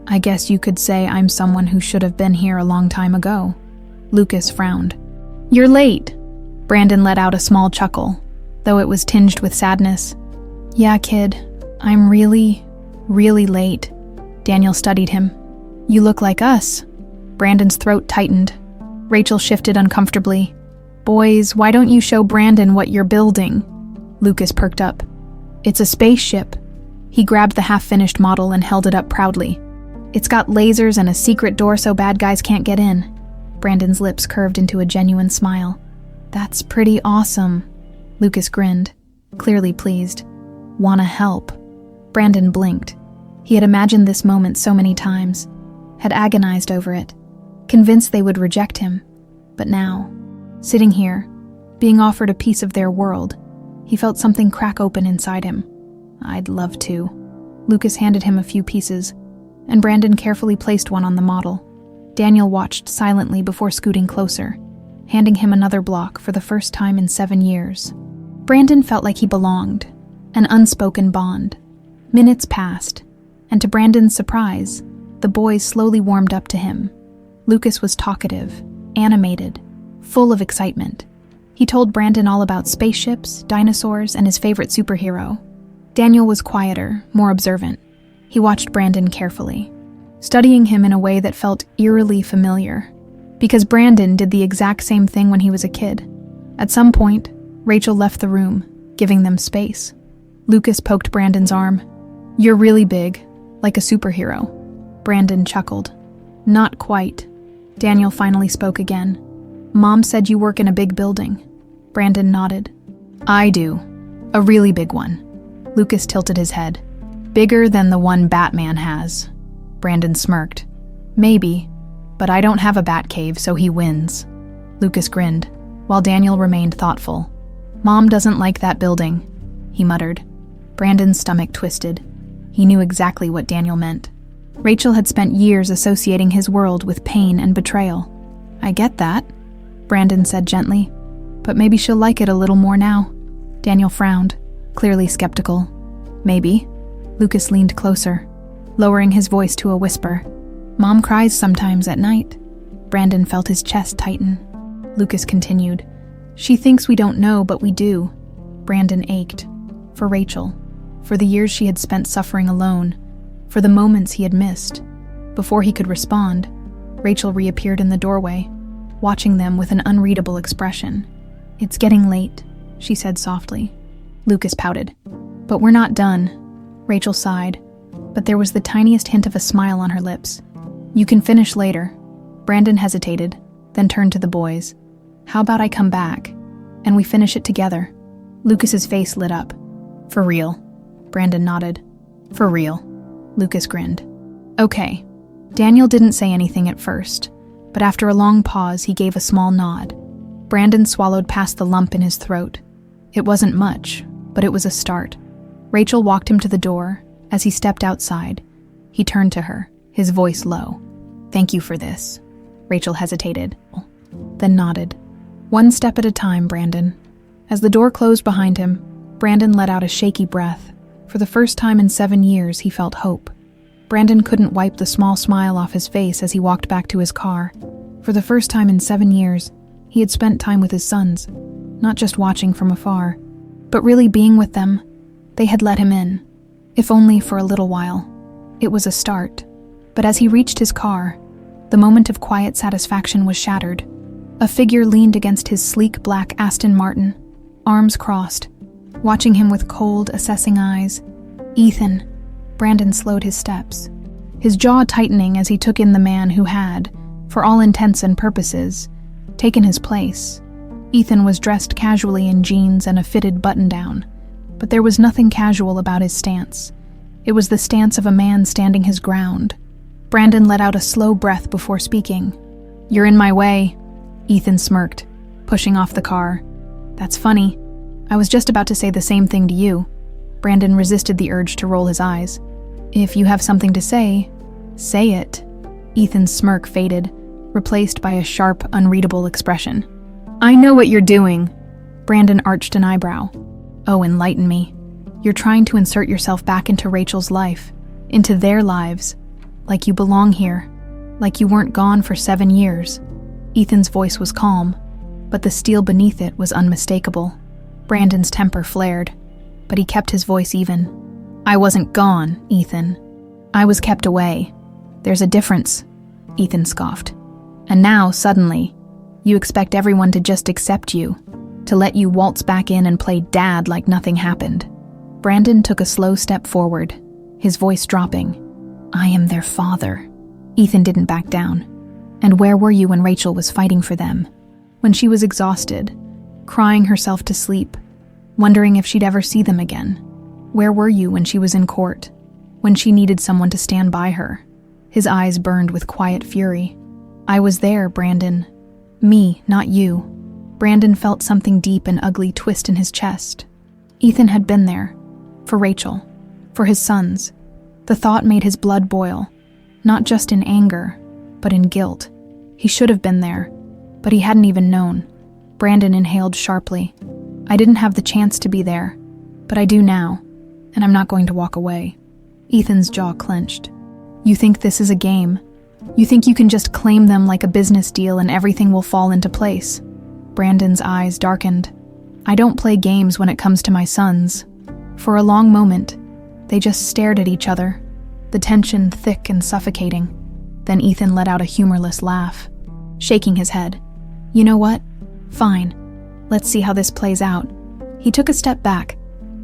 "I guess you could say I'm someone who should have been here a long time ago." Lucas frowned. "You're late." Brandon let out a small chuckle, though it was tinged with sadness. "Yeah, kid, I'm really late." Daniel studied him. "You look like us." Brandon's throat tightened. Rachel shifted uncomfortably. "Boys, why don't you show Brandon what you're building?" Lucas perked up. "It's a spaceship." He grabbed the half-finished model and held it up proudly. "It's got lasers and a secret door so bad guys can't get in." Brandon's lips curved into a genuine smile. "That's pretty awesome." Lucas grinned, clearly pleased. "Wanna help?" Brandon blinked. He had imagined this moment so many times, had agonized over it, convinced they would reject him. But now, sitting here, being offered a piece of their world, he felt something crack open inside him. "I'd love to." Lucas handed him a few pieces, and Brandon carefully placed one on the model. Daniel watched silently before scooting closer, handing him another block for the first time in 7 years. Brandon felt like he belonged, an unspoken bond. Minutes passed, and to Brandon's surprise, the boys slowly warmed up to him. Lucas was talkative, animated, full of excitement. He told Brandon all about spaceships, dinosaurs, and his favorite superhero. Daniel was quieter, more observant. He watched Brandon carefully, studying him in a way that felt eerily familiar, because Brandon did the exact same thing when he was a kid. At some point, Rachel left the room, giving them space. Lucas poked Brandon's arm. "You're really big, like a superhero." Brandon chuckled. "Not quite." Daniel finally spoke again. "Mom said you work in a big building." Brandon nodded. "I do. A really big one." Lucas tilted his head. Bigger than the one Batman has. Brandon smirked. Maybe, but I don't have a bat cave, so he wins. Lucas grinned, while Daniel remained thoughtful. Mom doesn't like that building, he muttered. Brandon's stomach twisted. He knew exactly what Daniel meant. Rachel had spent years associating his world with pain and betrayal. I get that, Brandon said gently, but maybe she'll like it a little more now. Daniel frowned, clearly skeptical. Maybe. Lucas leaned closer, lowering his voice to a whisper. Mom cries sometimes at night. Brandon felt his chest tighten. Lucas continued. She thinks we don't know, but we do. Brandon ached. For Rachel. For the years she had spent suffering alone. For the moments he had missed. Before he could respond, Rachel reappeared in the doorway, watching them with an unreadable expression. It's getting late, she said softly. Lucas pouted. But we're not done. Rachel sighed, but there was the tiniest hint of a smile on her lips. You can finish later. Brandon hesitated, then turned to the boys. How about I come back, and we finish it together? Lucas's face lit up. For real. Brandon nodded. For real. Lucas grinned. Okay. Daniel didn't say anything at first, but after a long pause, he gave a small nod. Brandon swallowed past the lump in his throat. It wasn't much, but it was a start. Rachel walked him to the door. As he stepped outside, he turned to her, his voice low. Thank you for this. Rachel hesitated, then nodded. One step at a time, Brandon. As the door closed behind him, Brandon let out a shaky breath. For the first time in 7 years, he felt hope. Brandon couldn't wipe the small smile off his face as he walked back to his car. For the first time in 7 years, he had spent time with his sons, not just watching from afar, but really being with them. They had let him in, if only for a little while. It was a start. But as he reached his car, the moment of quiet satisfaction was shattered. A figure leaned against his sleek black Aston Martin, arms crossed, watching him with cold, assessing eyes. Ethan. Brandon slowed his steps, his jaw tightening as he took in the man who had, for all intents and purposes, taken his place. Ethan was dressed casually in jeans and a fitted button-down, but there was nothing casual about his stance. It was the stance of a man standing his ground. Brandon let out a slow breath before speaking. You're in my way, Ethan smirked, pushing off the car. That's funny. I was just about to say the same thing to you. Brandon resisted the urge to roll his eyes. If you have something to say it. Ethan's smirk faded, replaced by a sharp, unreadable expression. I know what you're doing. Brandon arched an eyebrow. Oh, enlighten me. You're trying to insert yourself back into Rachel's life, into their lives, like you belong here, like you weren't gone for 7 years. Ethan's voice was calm, but the steel beneath it was unmistakable. Brandon's temper flared, but he kept his voice even. I wasn't gone, Ethan. I was kept away. There's a difference, Ethan scoffed. And now, suddenly, you expect everyone to just accept you, to let you waltz back in and play dad like nothing happened. Brandon took a slow step forward, his voice dropping. I am their father. Ethan didn't back down. And where were you when Rachel was fighting for them? When she was exhausted, crying herself to sleep, wondering if she'd ever see them again? Where were you when she was in court, when she needed someone to stand by her? His eyes burned with quiet fury. I was there, Brandon. Me, not you. Brandon felt something deep and ugly twist in his chest. Ethan had been there. For Rachel. For his sons. The thought made his blood boil. Not just in anger, but in guilt. He should have been there, but he hadn't even known. Brandon inhaled sharply. I didn't have the chance to be there, but I do now, and I'm not going to walk away. Ethan's jaw clenched. You think this is a game? You think you can just claim them like a business deal and everything will fall into place? Brandon's eyes darkened. I don't play games when it comes to my sons. For a long moment, they just stared at each other, the tension thick and suffocating. Then Ethan let out a humorless laugh, shaking his head. You know what? Fine. Let's see how this plays out. He took a step back,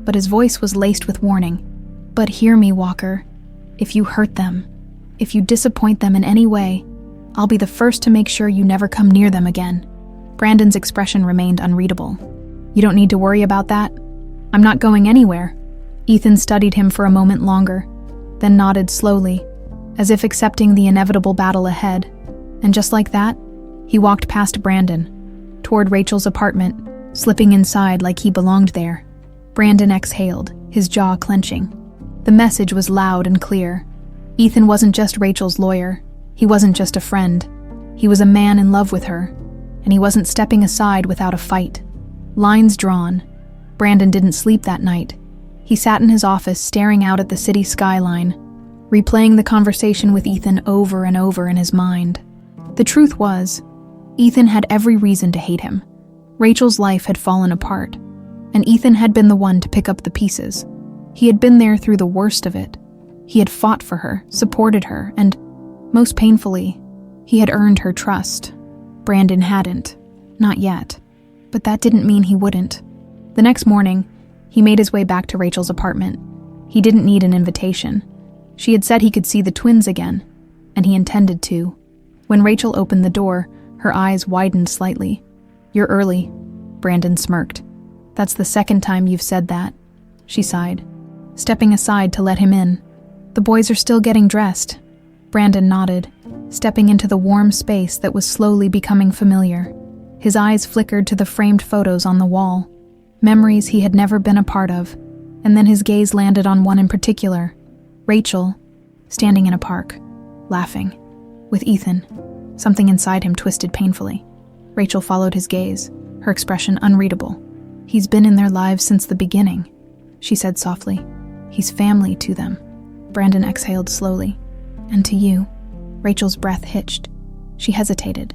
but his voice was laced with warning. But hear me, Walker. If you hurt them, if you disappoint them in any way, I'll be the first to make sure you never come near them again. Brandon's expression remained unreadable. You don't need to worry about that. I'm not going anywhere. Ethan studied him for a moment longer, then nodded slowly, as if accepting the inevitable battle ahead. And just like that, he walked past Brandon, toward Rachel's apartment, slipping inside like he belonged there. Brandon exhaled, his jaw clenching. The message was loud and clear. Ethan wasn't just Rachel's lawyer. He wasn't just a friend. He was a man in love with her, and he wasn't stepping aside without a fight. Lines drawn. Brandon didn't sleep that night. He sat in his office staring out at the city skyline, replaying the conversation with Ethan over and over in his mind. The truth was, Ethan had every reason to hate him. Rachel's life had fallen apart, and Ethan had been the one to pick up the pieces. He had been there through the worst of it. He had fought for her, supported her, and, most painfully, he had earned her trust. Brandon hadn't. Not yet. But that didn't mean he wouldn't. The next morning, he made his way back to Rachel's apartment. He didn't need an invitation. She had said he could see the twins again, and he intended to. When Rachel opened the door, her eyes widened slightly. "You're early," Brandon smirked. "That's the second time you've said that," she sighed, stepping aside to let him in. "The boys are still getting dressed." Brandon nodded, stepping into the warm space that was slowly becoming familiar. His eyes flickered to the framed photos on the wall, memories he had never been a part of, and then his gaze landed on one in particular. Rachel, standing in a park, laughing, with Ethan. Something inside him twisted painfully. Rachel followed his gaze, her expression unreadable. "He's been in their lives since the beginning," she said softly. "He's family to them." Brandon exhaled slowly. "And to you?" Rachel's breath hitched. She hesitated.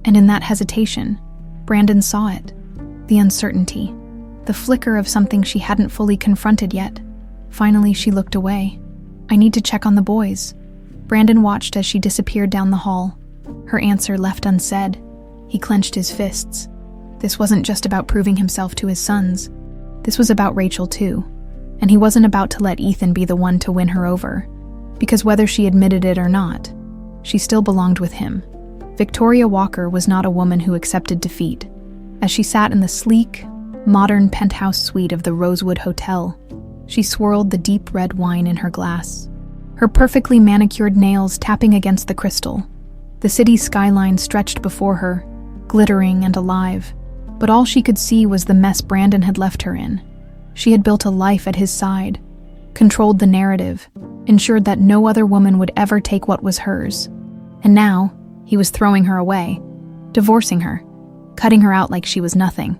And in that hesitation, Brandon saw it. The uncertainty. The flicker of something she hadn't fully confronted yet. Finally, she looked away. "I need to check on the boys." Brandon watched as she disappeared down the hall, her answer left unsaid. He clenched his fists. This wasn't just about proving himself to his sons. This was about Rachel too. And he wasn't about to let Ethan be the one to win her over. Because whether she admitted it or not, she still belonged with him. Victoria Walker was not a woman who accepted defeat. As she sat in the sleek, modern penthouse suite of the Rosewood Hotel, she swirled the deep red wine in her glass, her perfectly manicured nails tapping against the crystal. The city skyline stretched before her, glittering and alive, but all she could see was the mess Brandon had left her in. She had built a life at his side, controlled the narrative, ensured that no other woman would ever take what was hers. And now, he was throwing her away, divorcing her, cutting her out like she was nothing.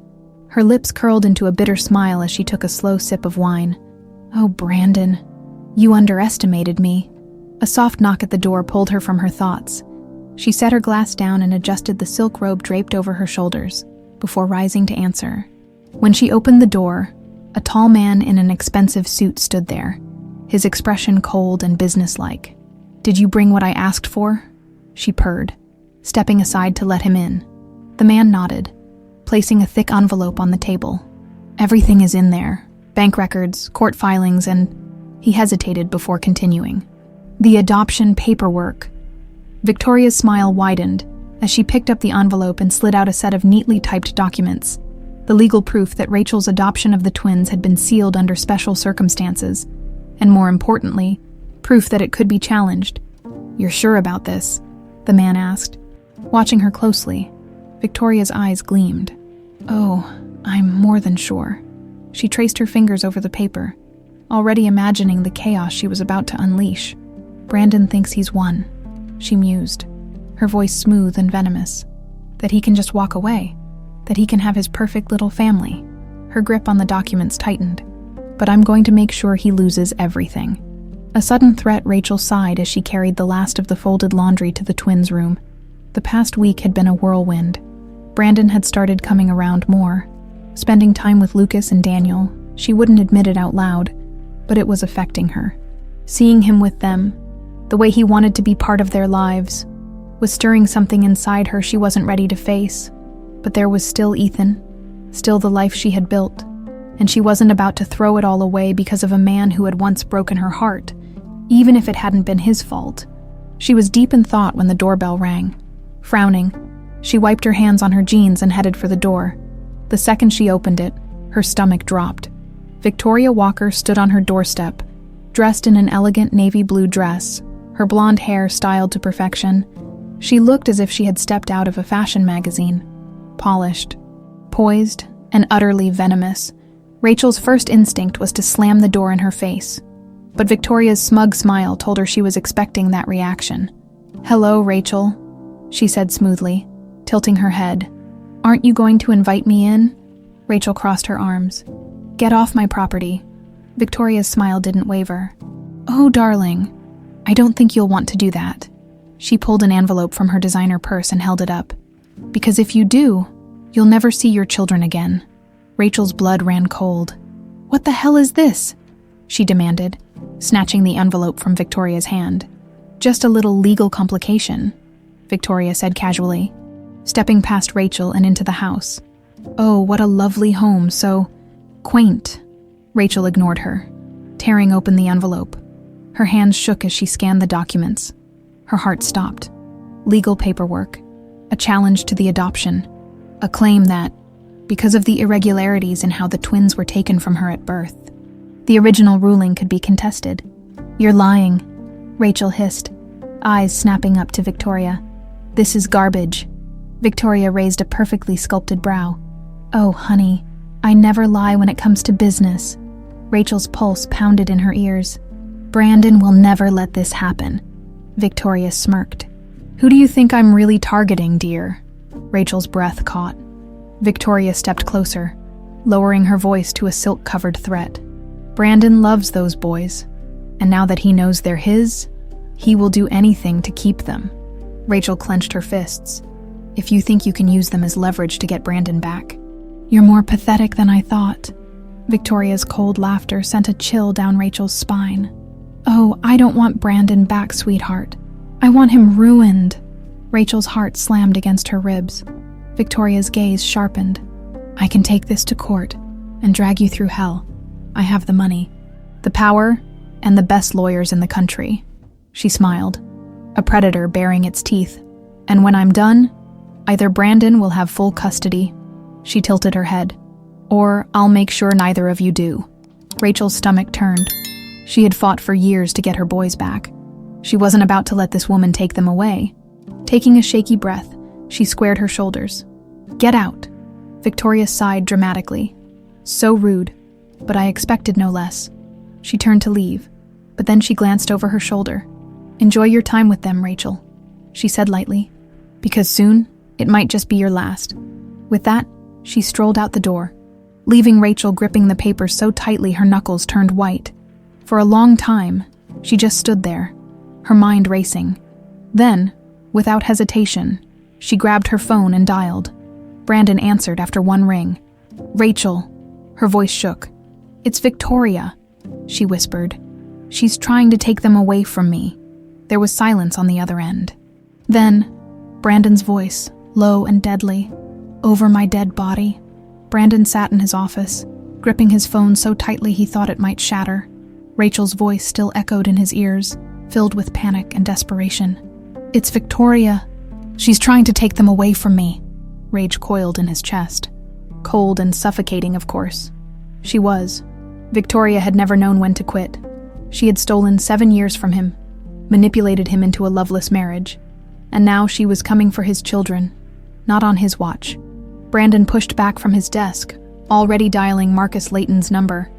Her lips curled into a bitter smile as she took a slow sip of wine. "Oh, Brandon, you underestimated me." A soft knock at the door pulled her from her thoughts. She set her glass down and adjusted the silk robe draped over her shoulders, before rising to answer. When she opened the door, a tall man in an expensive suit stood there, his expression cold and businesslike. "Did you bring what I asked for?" she purred, stepping aside to let him in. The man nodded, placing a thick envelope on the table. "Everything is in there. Bank records, court filings, and..." He hesitated before continuing. "The adoption paperwork." Victoria's smile widened as she picked up the envelope and slid out a set of neatly typed documents. The legal proof that Rachel's adoption of the twins had been sealed under special circumstances, and more importantly, proof that it could be challenged. "You're sure about this?" the man asked. Watching her closely, Victoria's eyes gleamed. "Oh, I'm more than sure." She traced her fingers over the paper, already imagining the chaos she was about to unleash. "Brandon thinks he's won," she mused, her voice smooth and venomous. "That he can just walk away, that he can have his perfect little family." Her grip on the documents tightened. "But I'm going to make sure he loses everything." A sudden threat Rachel sighed as she carried the last of the folded laundry to the twins' room. The past week had been a whirlwind. Brandon had started coming around more, spending time with Lucas and Daniel. She wouldn't admit it out loud, but it was affecting her. Seeing him with them, the way he wanted to be part of their lives, was stirring something inside her she wasn't ready to face. But there was still Ethan, still the life she had built, and she wasn't about to throw it all away because of a man who had once broken her heart, even if it hadn't been his fault. She was deep in thought when the doorbell rang. Frowning, she wiped her hands on her jeans and headed for the door. The second she opened it, her stomach dropped. Victoria Walker stood on her doorstep, dressed in an elegant navy blue dress, her blonde hair styled to perfection. She looked as if she had stepped out of a fashion magazine. Polished, poised, and utterly venomous, Rachel's first instinct was to slam the door in her face. But Victoria's smug smile told her she was expecting that reaction. "Hello, Rachel," she said smoothly, tilting her head. "Aren't you going to invite me in?" Rachel crossed her arms. "Get off my property." Victoria's smile didn't waver. "Oh, darling, I don't think you'll want to do that." She pulled an envelope from her designer purse and held it up. "Because if you do, you'll never see your children again." Rachel's blood ran cold. "What the hell is this?" she demanded, snatching the envelope from Victoria's hand. "Just a little legal complication," Victoria said casually, stepping past Rachel and into the house. "Oh, what a lovely home, so quaint." Rachel ignored her, tearing open the envelope. Her hands shook as she scanned the documents. Her heart stopped. Legal paperwork, a challenge to the adoption, a claim that, because of the irregularities in how the twins were taken from her at birth, the original ruling could be contested. "You're lying," Rachel hissed, eyes snapping up to Victoria. "This is garbage." Victoria raised a perfectly sculpted brow. "Oh, honey, I never lie when it comes to business." Rachel's pulse pounded in her ears. "Brandon will never let this happen." Victoria smirked. "Who do you think I'm really targeting, dear?" Rachel's breath caught. Victoria stepped closer, lowering her voice to a silk-covered threat. "Brandon loves those boys, and now that he knows they're his, he will do anything to keep them." Rachel clenched her fists. "If you think you can use them as leverage to get Brandon back, you're more pathetic than I thought." Victoria's cold laughter sent a chill down Rachel's spine. "Oh, I don't want Brandon back, sweetheart. I want him ruined." Rachel's heart slammed against her ribs. Victoria's gaze sharpened. "I can take this to court and drag you through hell. I have the money, the power, and the best lawyers in the country." She smiled, a predator baring its teeth. "And when I'm done, either Brandon will have full custody," she tilted her head, "or I'll make sure neither of you do." Rachel's stomach turned. She had fought for years to get her boys back. She wasn't about to let this woman take them away. Taking a shaky breath, she squared her shoulders. "Get out." Victoria sighed dramatically. "So rude, but I expected no less." She turned to leave, but then she glanced over her shoulder. "Enjoy your time with them, Rachel," she said lightly, "because soon it might just be your last." With that, she strolled out the door, leaving Rachel gripping the paper so tightly her knuckles turned white. For a long time, she just stood there, her mind racing. Then, without hesitation, she grabbed her phone and dialed. Brandon answered after one ring. "Rachel," her voice shook. "It's Victoria," she whispered. "She's trying to take them away from me." There was silence on the other end. Then, Brandon's voice, low and deadly. "Over my dead body." Brandon sat in his office, gripping his phone so tightly he thought it might shatter. Rachel's voice still echoed in his ears, filled with panic and desperation. "It's Victoria. She's trying to take them away from me." Rage coiled in his chest. Cold and suffocating, of course. She was. Victoria had never known when to quit. She had stolen 7 years from him, manipulated him into a loveless marriage, and now she was coming for his children, not on his watch. Brandon pushed back from his desk, already dialing Marcus Layton's number.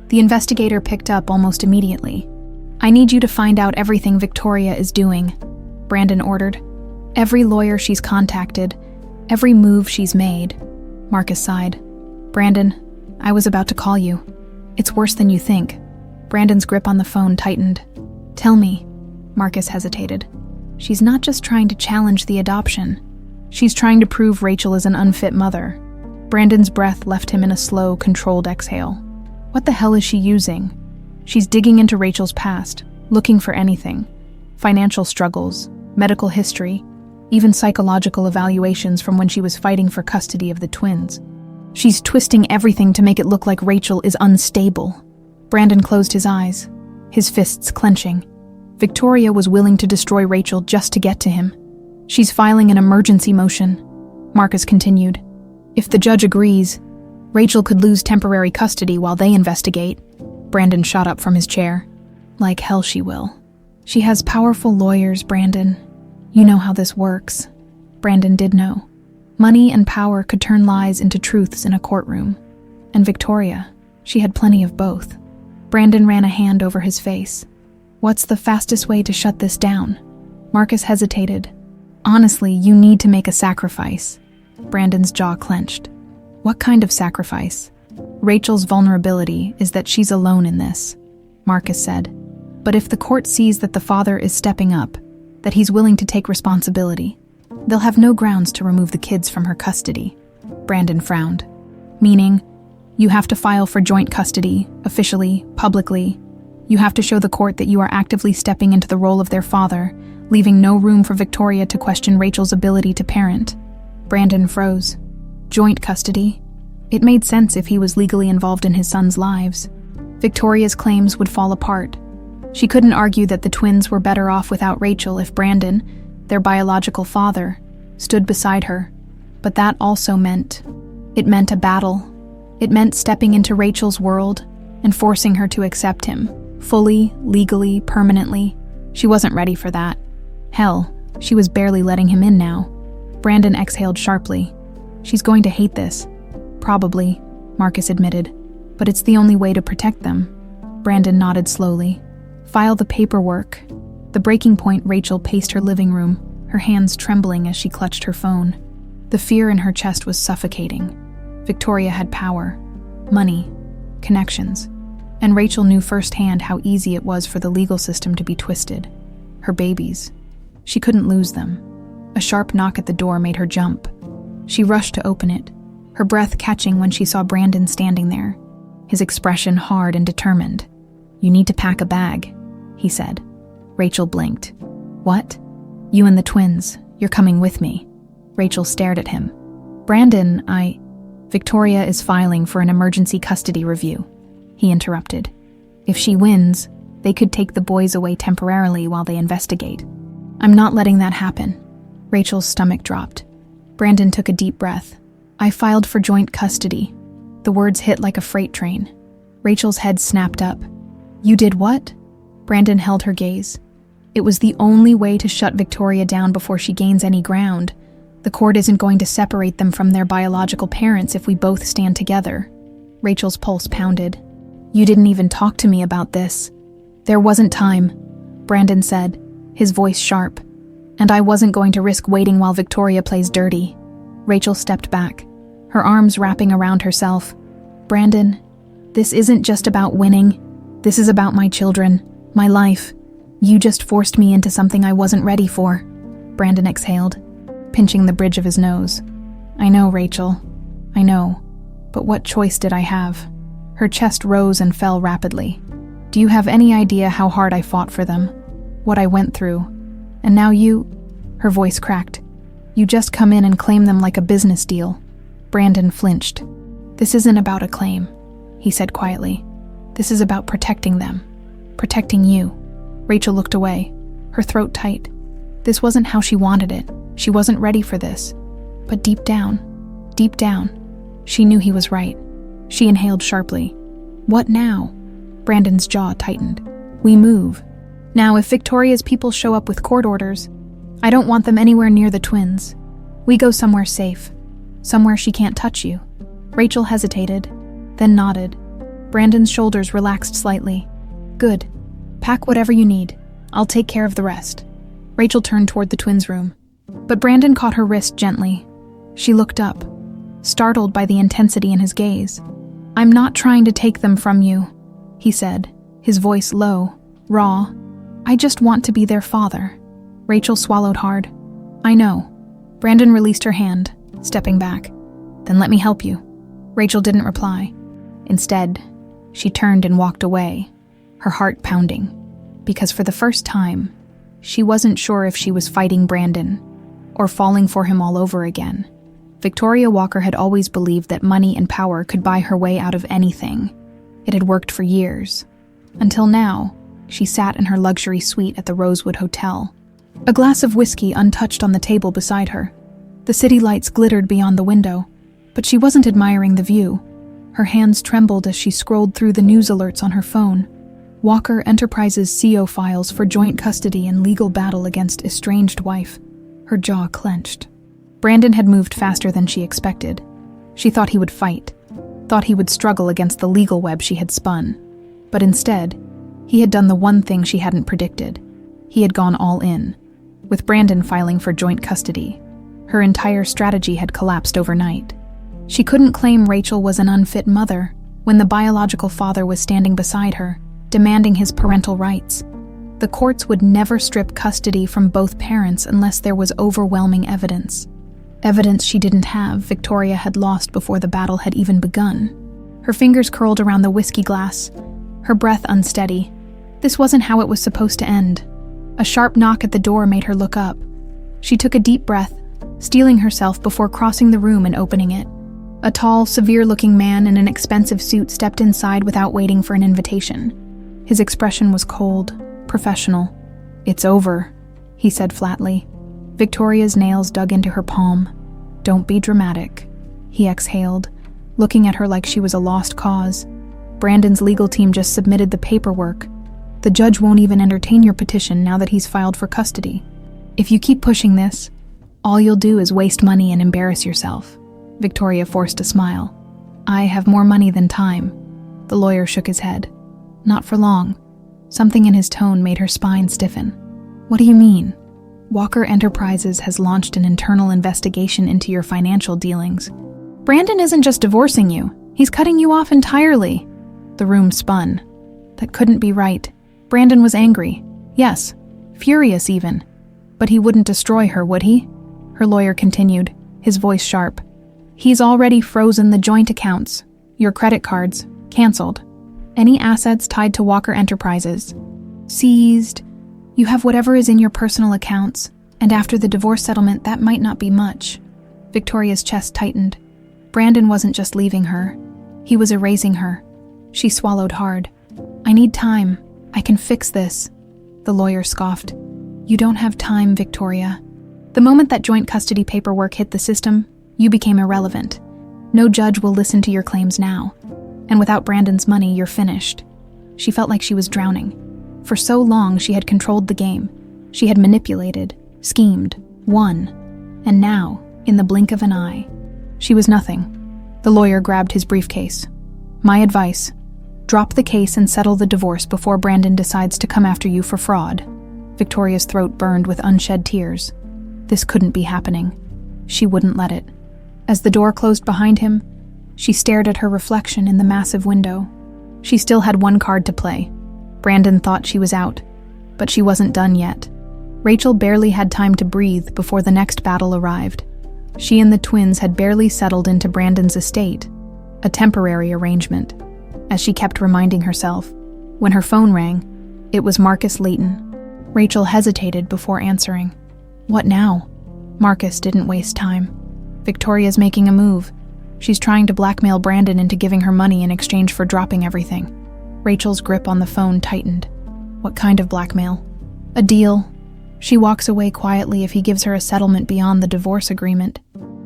The investigator picked up almost immediately. "I need you to find out everything Victoria is doing," Brandon ordered. "Every lawyer she's contacted, every move she's made." Marcus sighed. "Brandon, I was about to call you. It's worse than you think." Brandon's grip on the phone tightened. "Tell me," Marcus hesitated. "She's not just trying to challenge the adoption. She's trying to prove Rachel is an unfit mother." Brandon's breath left him in a slow, controlled exhale. What the hell is she using? She's digging into Rachel's past, looking for anything. Financial struggles, medical history, even psychological evaluations from when she was fighting for custody of the twins. She's twisting everything to make it look like Rachel is unstable. Brandon closed his eyes, his fists clenching. Victoria was willing to destroy Rachel just to get to him. "She's filing an emergency motion," Marcus continued. "If the judge agrees, Rachel could lose temporary custody while they investigate. Brandon shot up from his chair. Like hell she will. She has powerful lawyers, Brandon. You know how this works. Brandon did know. Money and power could turn lies into truths in a courtroom. And Victoria, she had plenty of both. Brandon ran a hand over his face. What's the fastest way to shut this down? Marcus hesitated. Honestly, you need to make a sacrifice. Brandon's jaw clenched. What kind of sacrifice? Rachel's vulnerability is that she's alone in this, Marcus said. But if the court sees that the father is stepping up, that he's willing to take responsibility, they'll have no grounds to remove the kids from her custody. Brandon frowned. Meaning, you have to file for joint custody, officially, publicly. You have to show the court that you are actively stepping into the role of their father, leaving no room for Victoria to question Rachel's ability to parent. Brandon froze. Joint custody? It made sense if he was legally involved in his son's lives. Victoria's claims would fall apart. She couldn't argue that the twins were better off without Rachel if Brandon, their biological father, stood beside her. But that also meant a battle. It meant stepping into Rachel's world and forcing her to accept him, fully, legally, permanently. She wasn't ready for that. Hell, she was barely letting him in now. Brandon exhaled sharply. She's going to hate this. Probably, Marcus admitted, but it's the only way to protect them. Brandon nodded slowly. File the paperwork. The breaking point, Rachel paced her living room, her hands trembling as she clutched her phone. The fear in her chest was suffocating. Victoria had power, money, connections, and Rachel knew firsthand how easy it was for the legal system to be twisted. Her babies. She couldn't lose them. A sharp knock at the door made her jump. She rushed to open it, her breath catching when she saw Brandon standing there, his expression hard and determined. "You need to pack a bag," he said. Rachel blinked. "What?" "You and the twins. You're coming with me." Rachel stared at him. "Brandon, Victoria is filing for an emergency custody review," he interrupted. "If she wins, they could take the boys away temporarily while they investigate. I'm not letting that happen." Rachel's stomach dropped. Brandon took a deep breath. "I filed for joint custody." The words hit like a freight train. Rachel's head snapped up. "You did what?" Brandon held her gaze. "It was the only way to shut Victoria down before she gains any ground. The court isn't going to separate them from their biological parents if we both stand together." Rachel's pulse pounded. "You didn't even talk to me about this." "There wasn't time," Brandon said, his voice sharp. "And I wasn't going to risk waiting while Victoria plays dirty." Rachel stepped back, her arms wrapping around herself. "Brandon, this isn't just about winning. This is about my children, my life. You just forced me into something I wasn't ready for." Brandon exhaled, pinching the bridge of his nose. "I know, Rachel. I know. But what choice did I have?" Her chest rose and fell rapidly. "Do you have any idea how hard I fought for them? What I went through? And now you—" Her voice cracked. "You just come in and claim them like a business deal." Brandon flinched. "This isn't about a claim," he said quietly. "This is about protecting them. Protecting you." Rachel looked away, her throat tight. This wasn't how she wanted it. She wasn't ready for this. But deep down, she knew he was right. She inhaled sharply. "What now?" Brandon's jaw tightened. "We move. Now, if Victoria's people show up with court orders, I don't want them anywhere near the twins. We go somewhere safe. Somewhere she can't touch you." Rachel hesitated, then nodded. Brandon's shoulders relaxed slightly. "Good. Pack whatever you need. I'll take care of the rest." Rachel turned toward the twins' room. But Brandon caught her wrist gently. She looked up, startled by the intensity in his gaze. "I'm not trying to take them from you," he said, his voice low, raw. "I just want to be their father." Rachel swallowed hard. "I know." Brandon released her hand, stepping back. "Then let me help you." Rachel didn't reply. Instead, she turned and walked away, her heart pounding, because for the first time, she wasn't sure if she was fighting Brandon or falling for him all over again. Victoria Walker had always believed that money and power could buy her way out of anything. It had worked for years. Until now, she sat in her luxury suite at the Rosewood Hotel, a glass of whiskey untouched on the table beside her. The city lights glittered beyond the window, but she wasn't admiring the view. Her hands trembled as she scrolled through the news alerts on her phone. Walker Enterprises CO files for joint custody and legal battle against estranged wife. Her jaw clenched. Brandon had moved faster than she expected. She thought he would fight, thought he would struggle against the legal web she had spun. But instead, he had done the one thing she hadn't predicted. He had gone all in. With Brandon filing for joint custody, her entire strategy had collapsed overnight. She couldn't claim Rachel was an unfit mother when the biological father was standing beside her, demanding his parental rights. The courts would never strip custody from both parents unless there was overwhelming evidence. Evidence she didn't have, Victoria had lost before the battle had even begun. Her fingers curled around the whiskey glass, her breath unsteady. This wasn't how it was supposed to end. A sharp knock at the door made her look up. She took a deep breath, steeling herself before crossing the room and opening it. A tall, severe-looking man in an expensive suit stepped inside without waiting for an invitation. His expression was cold, professional. "It's over," he said flatly. Victoria's nails dug into her palm. "Don't be dramatic," he exhaled, looking at her like she was a lost cause. "Brandon's legal team just submitted the paperwork. The judge won't even entertain your petition now that he's filed for custody. If you keep pushing this, all you'll do is waste money and embarrass yourself." Victoria forced a smile. "I have more money than time." The lawyer shook his head. "Not for long." Something in his tone made her spine stiffen. "What do you mean?" "Walker Enterprises has launched an internal investigation into your financial dealings. Brandon isn't just divorcing you, he's cutting you off entirely." The room spun. That couldn't be right. Brandon was angry. Yes, furious even. But he wouldn't destroy her, would he? Her lawyer continued, his voice sharp. "He's already frozen the joint accounts. Your credit cards. Canceled. Any assets tied to Walker Enterprises. Seized. You have whatever is in your personal accounts, and after the divorce settlement, that might not be much." Victoria's chest tightened. Brandon wasn't just leaving her. He was erasing her. She swallowed hard. "I need time. I can fix this." The lawyer scoffed. "You don't have time, Victoria. The moment that joint custody paperwork hit the system, you became irrelevant. No judge will listen to your claims now. And without Brandon's money, you're finished." She felt like she was drowning. For so long, she had controlled the game. She had manipulated, schemed, won. And now, in the blink of an eye, she was nothing. The lawyer grabbed his briefcase. "My advice, drop the case and settle the divorce before Brandon decides to come after you for fraud." Victoria's throat burned with unshed tears. This couldn't be happening. She wouldn't let it. As the door closed behind him, she stared at her reflection in the massive window. She still had one card to play. Brandon thought she was out, but she wasn't done yet. Rachel barely had time to breathe before the next battle arrived. She and the twins had barely settled into Brandon's estate, a temporary arrangement. As she kept reminding herself, when her phone rang, it was Marcus Layton. Rachel hesitated before answering. What now? Marcus didn't waste time. Victoria's making a move. She's trying to blackmail Brandon into giving her money in exchange for dropping everything. Rachel's grip on the phone tightened. What kind of blackmail? A deal. She walks away quietly if he gives her a settlement beyond the divorce agreement.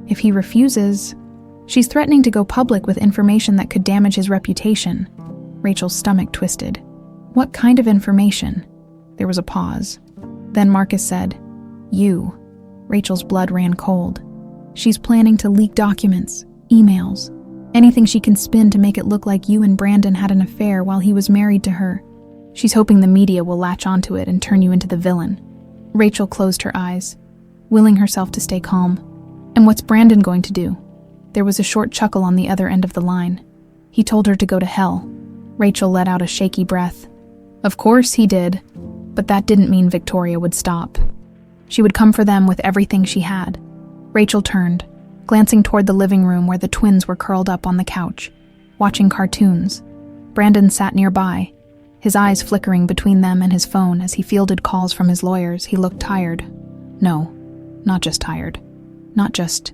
If he refuses, she's threatening to go public with information that could damage his reputation. Rachel's stomach twisted. What kind of information? There was a pause. Then Marcus said, "You." Rachel's blood ran cold. She's planning to leak documents, emails, anything she can spin to make it look like you and Brandon had an affair while he was married to her. She's hoping the media will latch onto it and turn you into the villain. Rachel closed her eyes, willing herself to stay calm. And what's Brandon going to do? There was a short chuckle on the other end of the line. He told her to go to hell. Rachel let out a shaky breath. Of course he did, but that didn't mean Victoria would stop. She would come for them with everything she had. Rachel turned, glancing toward the living room where the twins were curled up on the couch, watching cartoons. Brandon sat nearby, his eyes flickering between them and his phone as he fielded calls from his lawyers. He looked tired. No, not just tired. Not just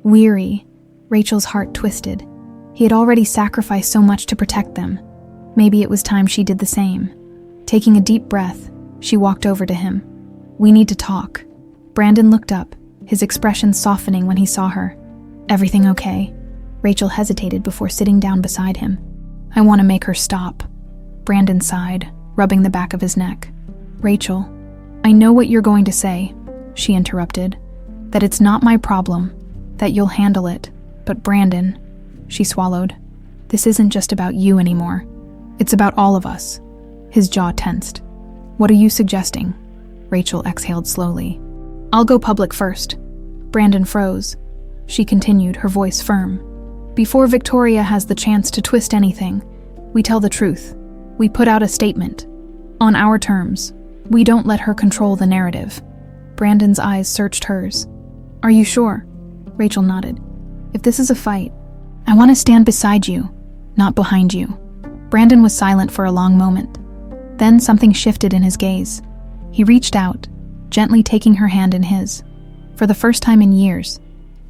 weary. Rachel's heart twisted. He had already sacrificed so much to protect them. Maybe it was time she did the same. Taking a deep breath, she walked over to him. "We need to talk." Brandon looked up, his expression softening when he saw her. "Everything okay?" Rachel hesitated before sitting down beside him. I want to make her stop. Brandon sighed, rubbing the back of his neck. Rachel, I know what you're going to say, she interrupted. That it's not my problem, that you'll handle it. But Brandon, she swallowed, this isn't just about you anymore. It's about all of us. His jaw tensed. What are you suggesting? Rachel exhaled slowly. I'll go public first. Brandon froze. She continued, her voice firm. Before Victoria has the chance to twist anything, we tell the truth. We put out a statement. On our terms. We don't let her control the narrative. Brandon's eyes searched hers. Are you sure? Rachel nodded. If this is a fight, I want to stand beside you, not behind you. Brandon was silent for a long moment. Then something shifted in his gaze. He reached out, gently taking her hand in his. For the first time in years,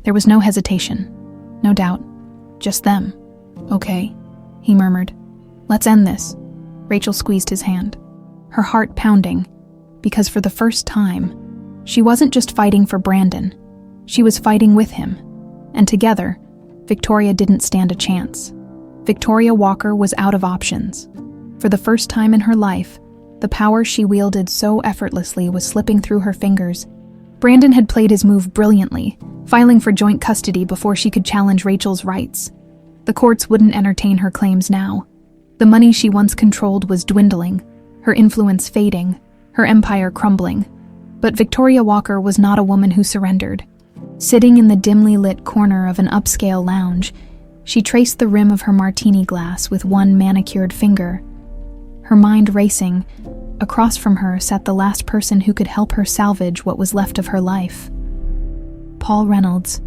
there was no hesitation, no doubt, just them. Okay, he murmured. Let's end this. Rachel squeezed his hand, her heart pounding, because for the first time, she wasn't just fighting for Brandon, she was fighting with him. And together, Victoria didn't stand a chance. Victoria Walker was out of options. For the first time in her life, the power she wielded so effortlessly was slipping through her fingers. Brandon had played his move brilliantly, filing for joint custody before she could challenge Rachel's rights. The courts wouldn't entertain her claims now. The money she once controlled was dwindling, her influence fading, her empire crumbling. But Victoria Walker was not a woman who surrendered. Sitting in the dimly lit corner of an upscale lounge, she traced the rim of her martini glass with one manicured finger. Her mind racing, across from her sat the last person who could help her salvage what was left of her life. Paul Reynolds,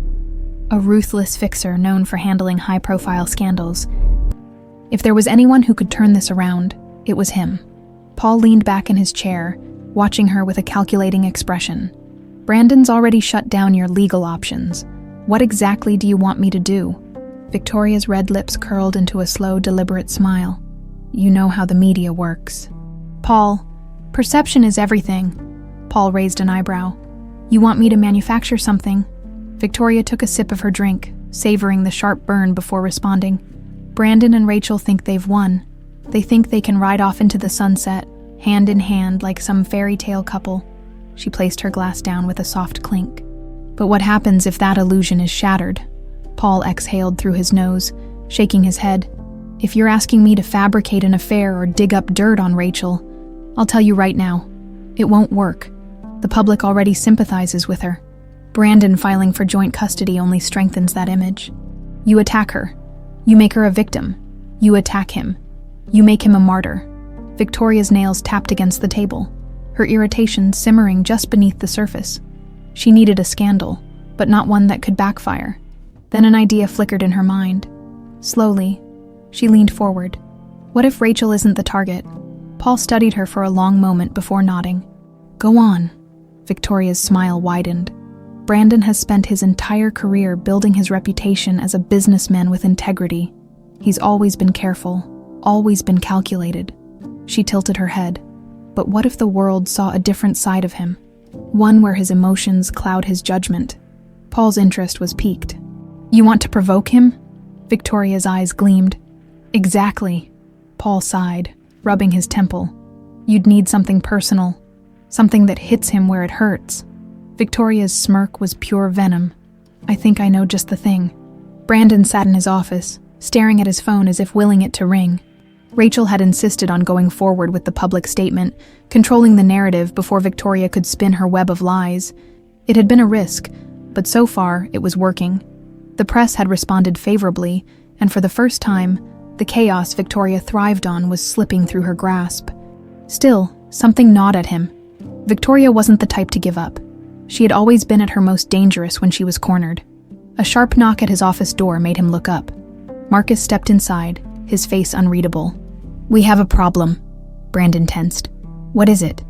a ruthless fixer known for handling high-profile scandals. If there was anyone who could turn this around, it was him. Paul leaned back in his chair, watching her with a calculating expression. Brandon's already shut down your legal options. What exactly do you want me to do? Victoria's red lips curled into a slow, deliberate smile. You know how the media works. Paul, perception is everything. Paul raised an eyebrow. You want me to manufacture something? Victoria took a sip of her drink, savoring the sharp burn before responding. Brandon and Rachel think they've won. They think they can ride off into the sunset, hand in hand like some fairy tale couple. She placed her glass down with a soft clink. But what happens if that illusion is shattered? Paul exhaled through his nose, shaking his head. If you're asking me to fabricate an affair or dig up dirt on Rachel, I'll tell you right now, it won't work. The public already sympathizes with her. Brandon filing for joint custody only strengthens that image. You attack her. You make her a victim. You attack him. You make him a martyr. Victoria's nails tapped against the table, her irritation simmering just beneath the surface. She needed a scandal, but not one that could backfire. Then an idea flickered in her mind. Slowly, she leaned forward. What if Rachel isn't the target? Paul studied her for a long moment before nodding. Go on. Victoria's smile widened. Brandon has spent his entire career building his reputation as a businessman with integrity. He's always been careful, always been calculated. She tilted her head. But what if the world saw a different side of him? One where his emotions cloud his judgment. Paul's interest was piqued. You want to provoke him? Victoria's eyes gleamed. Exactly. Paul sighed, rubbing his temple. You'd need something personal, something that hits him where it hurts. Victoria's smirk was pure venom. I think I know just the thing. Brandon sat in his office, staring at his phone as if willing it to ring. Rachel had insisted on going forward with the public statement, controlling the narrative before Victoria could spin her web of lies. It had been a risk, but so far it was working. The press had responded favorably, and for the first time, the chaos Victoria thrived on was slipping through her grasp. Still, something gnawed at him. Victoria wasn't the type to give up. She had always been at her most dangerous when she was cornered. A sharp knock at his office door made him look up. Marcus stepped inside, his face unreadable. We have a problem. Brandon tensed. What is it?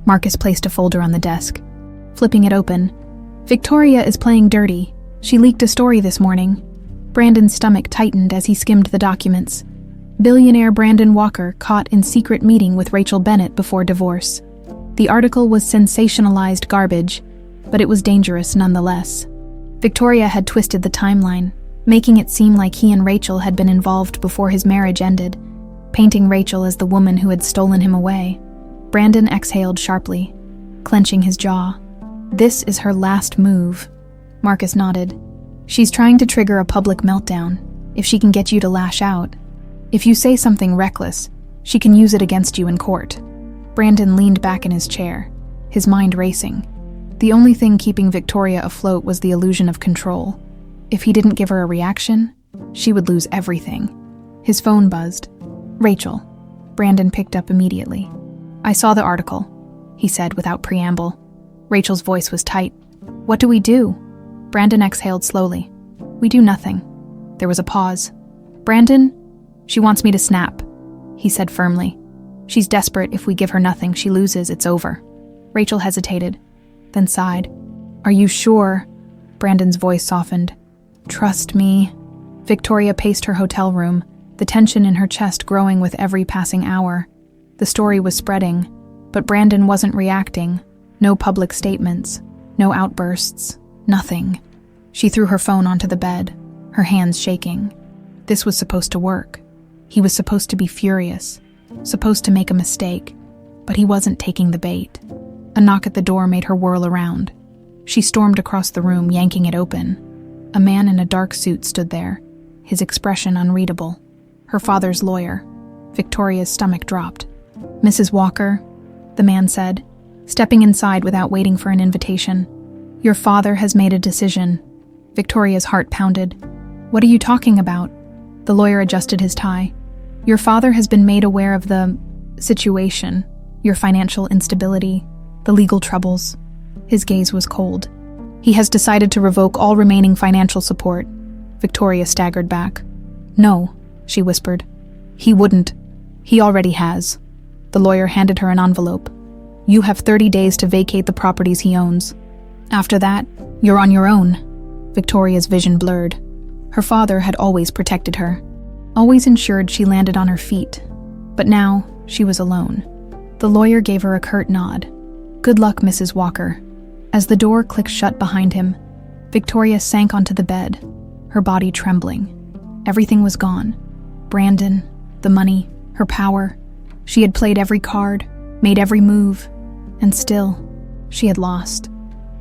Marcus placed a folder on the desk. Flipping it open. Victoria is playing dirty. She leaked a story this morning. Brandon's stomach tightened as he skimmed the documents. Billionaire Brandon Walker caught in secret meeting with Rachel Bennett before divorce. The article was sensationalized garbage, but it was dangerous nonetheless. Victoria had twisted the timeline, making it seem like he and Rachel had been involved before his marriage ended, painting Rachel as the woman who had stolen him away. Brandon exhaled sharply, clenching his jaw. This is her last move. Marcus nodded. She's trying to trigger a public meltdown, if she can get you to lash out. If you say something reckless, she can use it against you in court. Brandon leaned back in his chair, his mind racing. The only thing keeping Victoria afloat was the illusion of control. If he didn't give her a reaction, she would lose everything. His phone buzzed. Rachel. Brandon picked up immediately. I saw the article, he said without preamble. Rachel's voice was tight. What do we do? Brandon exhaled slowly. We do nothing. There was a pause. Brandon? She wants me to snap, he said firmly. She's desperate. If we give her nothing, she loses. It's over. Rachel hesitated, then sighed. Are you sure? Brandon's voice softened. Trust me. Victoria paced her hotel room, the tension in her chest growing with every passing hour. The story was spreading, but Brandon wasn't reacting. No public statements, no outbursts, nothing. She threw her phone onto the bed, her hands shaking. This was supposed to work. He was supposed to be furious, supposed to make a mistake, but he wasn't taking the bait. A knock at the door made her whirl around. She stormed across the room, yanking it open. A man in a dark suit stood there, his expression unreadable. Her father's lawyer. Victoria's stomach dropped. Mrs. Walker, the man said, stepping inside without waiting for an invitation. Your father has made a decision. Victoria's heart pounded. What are you talking about? The lawyer adjusted his tie. Your father has been made aware of the situation, your financial instability, the legal troubles. His gaze was cold. He has decided to revoke all remaining financial support. Victoria staggered back. No, she whispered. He wouldn't. He already has. The lawyer handed her an envelope. You have 30 days to vacate the properties he owns. After that, you're on your own. Victoria's vision blurred. Her father had always protected her, always ensured she landed on her feet. But now, she was alone. The lawyer gave her a curt nod. Good luck, Mrs. Walker. As the door clicked shut behind him, Victoria sank onto the bed, her body trembling. Everything was gone. Brandon, the money, her power. She had played every card, made every move, and still, she had lost.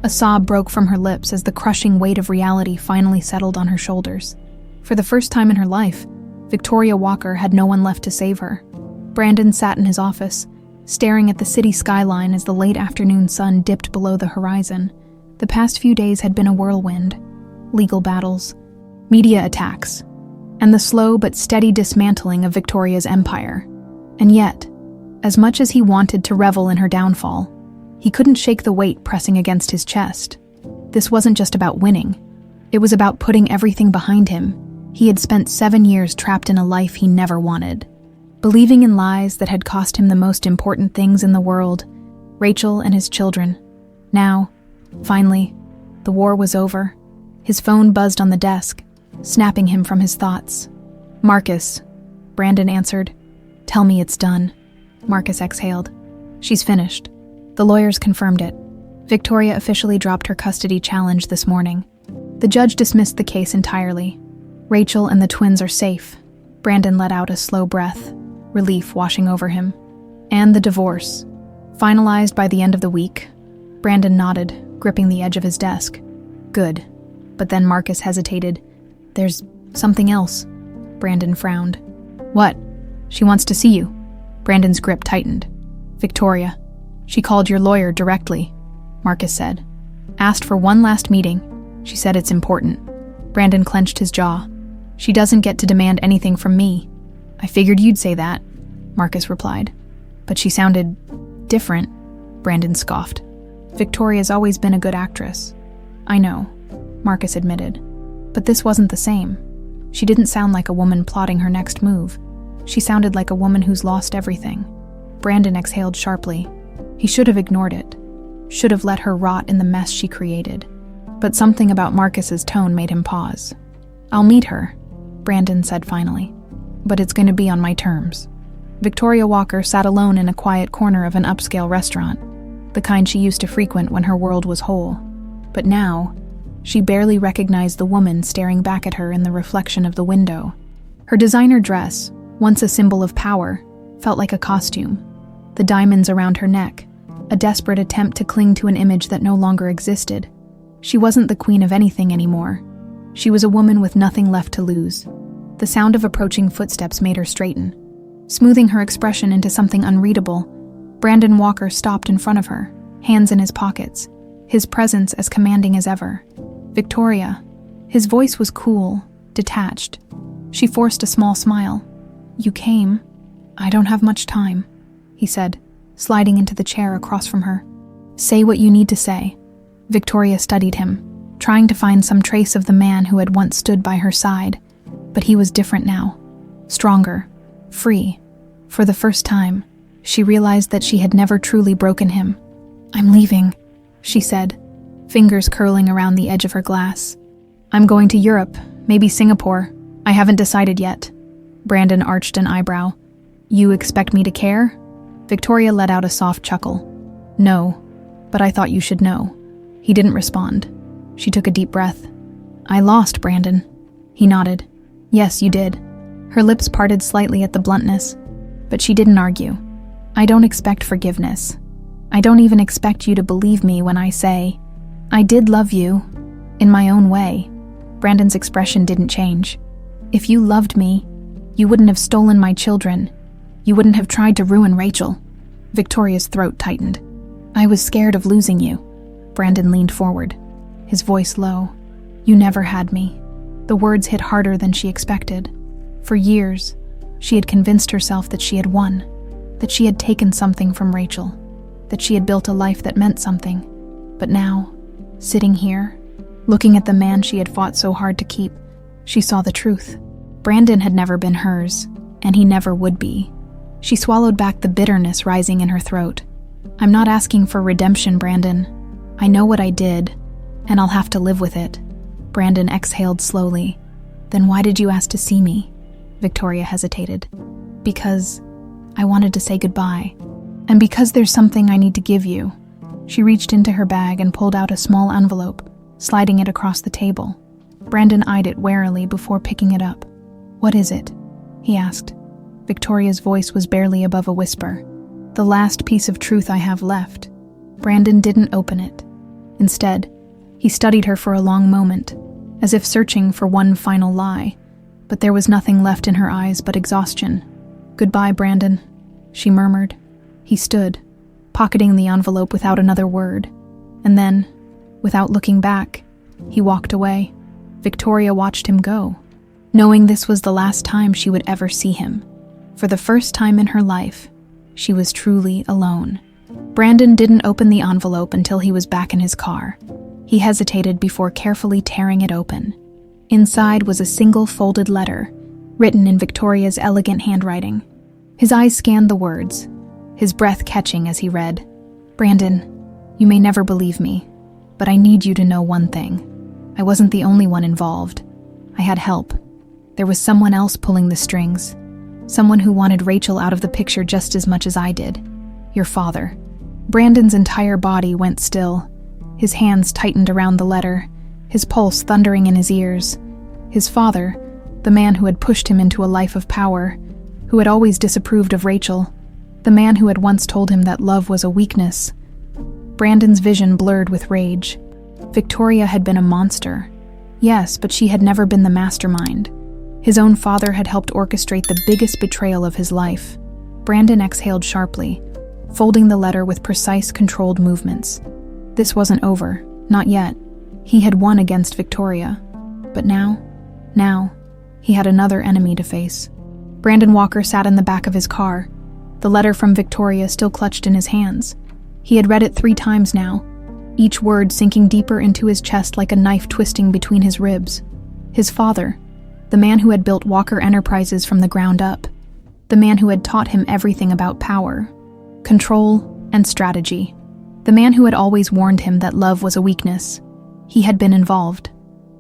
A sob broke from her lips as the crushing weight of reality finally settled on her shoulders. For the first time in her life, Victoria Walker had no one left to save her. Brandon sat in his office, staring at the city skyline as the late afternoon sun dipped below the horizon. The past few days had been a whirlwind. Legal battles, media attacks, and the slow but steady dismantling of Victoria's empire. And yet, as much as he wanted to revel in her downfall, he couldn't shake the weight pressing against his chest. This wasn't just about winning. It was about putting everything behind him. He had spent 7 years trapped in a life he never wanted, believing in lies that had cost him the most important things in the world, Rachel and his children. Now, finally, the war was over. His phone buzzed on the desk, snapping him from his thoughts. Marcus, Brandon answered. Tell me it's done. Marcus exhaled. She's finished. The lawyers confirmed it. Victoria officially dropped her custody challenge this morning. The judge dismissed the case entirely. Rachel and the twins are safe. Brandon let out a slow breath, relief washing over him. And the divorce. Finalized by the end of the week. Brandon nodded, gripping the edge of his desk. Good. But then Marcus hesitated. There's something else. Brandon frowned. What? She wants to see you. Brandon's grip tightened. Victoria. She called your lawyer directly, Marcus said. Asked for one last meeting. She said it's important. Brandon clenched his jaw. She doesn't get to demand anything from me. I figured you'd say that, Marcus replied. But she sounded different, Brandon scoffed. Victoria's always been a good actress. I know, Marcus admitted. But this wasn't the same. She didn't sound like a woman plotting her next move. She sounded like a woman who's lost everything. Brandon exhaled sharply. He should have ignored it. Should have let her rot in the mess she created. But something about Marcus's tone made him pause. I'll meet her, Brandon said finally. But it's going to be on my terms. Victoria Walker sat alone in a quiet corner of an upscale restaurant, the kind she used to frequent when her world was whole. But now, She barely recognized the woman staring back at her in the reflection of the window. Her designer dress, once a symbol of power, felt like a costume. The diamonds around her neck, a desperate attempt to cling to an image that no longer existed. She wasn't the queen of anything anymore. She was a woman with nothing left to lose. The sound of approaching footsteps made her straighten. Smoothing her expression into something unreadable, Brandon Walker stopped in front of her, hands in his pockets, his presence as commanding as ever. "Victoria." His voice was cool, detached. She forced a small smile. "You came." "I don't have much time," he said, sliding into the chair across from her. "Say what you need to say." Victoria studied him, trying to find some trace of the man who had once stood by her side, but he was different now. Stronger, free. For the first time, she realized that she had never truly broken him. "I'm leaving," she said, fingers curling around the edge of her glass. "I'm going to Europe, maybe Singapore. I haven't decided yet." Brandon arched an eyebrow. "You expect me to care?" Victoria let out a soft chuckle. "No, but I thought you should know." He didn't respond. She took a deep breath. "I lost, Brandon." He nodded. "Yes, you did." Her lips parted slightly at the bluntness, but she didn't argue. "I don't expect forgiveness. I don't even expect you to believe me when I say, I did love you, in my own way." Brandon's expression didn't change. "If you loved me, you wouldn't have stolen my children. You wouldn't have tried to ruin Rachel." Victoria's throat tightened. "I was scared of losing you." Brandon leaned forward, his voice low. "You never had me." The words hit harder than she expected. For years, she had convinced herself that she had won, that she had taken something from Rachel, that she had built a life that meant something. But now, sitting here, looking at the man she had fought so hard to keep, she saw the truth. Brandon had never been hers, and he never would be. She swallowed back the bitterness rising in her throat. "I'm not asking for redemption, Brandon. I know what I did, and I'll have to live with it." Brandon exhaled slowly. "Then why did you ask to see me?" Victoria hesitated. "Because I wanted to say goodbye, and because there's something I need to give you." She reached into her bag and pulled out a small envelope, sliding it across the table. Brandon eyed it warily before picking it up. "What is it?" he asked. Victoria's voice was barely above a whisper. "The last piece of truth I have left." Brandon didn't open it. Instead, he studied her for a long moment, as if searching for one final lie, but there was nothing left in her eyes but exhaustion. "Goodbye, Brandon," she murmured. He stood, pocketing the envelope without another word, and then, without looking back, he walked away. Victoria watched him go, knowing this was the last time she would ever see him. For the first time in her life, she was truly alone. Brandon didn't open the envelope until he was back in his car. He hesitated before carefully tearing it open. Inside was a single folded letter, written in Victoria's elegant handwriting. His eyes scanned the words, his breath catching as he read, "Brandon, you may never believe me, but I need you to know one thing. I wasn't the only one involved. I had help. There was someone else pulling the strings. Someone who wanted Rachel out of the picture just as much as I did. Your father." Brandon's entire body went still. His hands tightened around the letter, his pulse thundering in his ears. His father, the man who had pushed him into a life of power, who had always disapproved of Rachel, the man who had once told him that love was a weakness. Brandon's vision blurred with rage. Victoria had been a monster. Yes, but she had never been the mastermind. His own father had helped orchestrate the biggest betrayal of his life. Brandon exhaled sharply, folding the letter with precise, controlled movements. This wasn't over, not yet. He had won against Victoria. But now, he had another enemy to face. Brandon Walker sat in the back of his car, the letter from Victoria still clutched in his hands. He had read it 3 times now, each word sinking deeper into his chest like a knife twisting between his ribs. His father, the man who had built Walker Enterprises from the ground up, the man who had taught him everything about power, control, and strategy, the man who had always warned him that love was a weakness. He had been involved.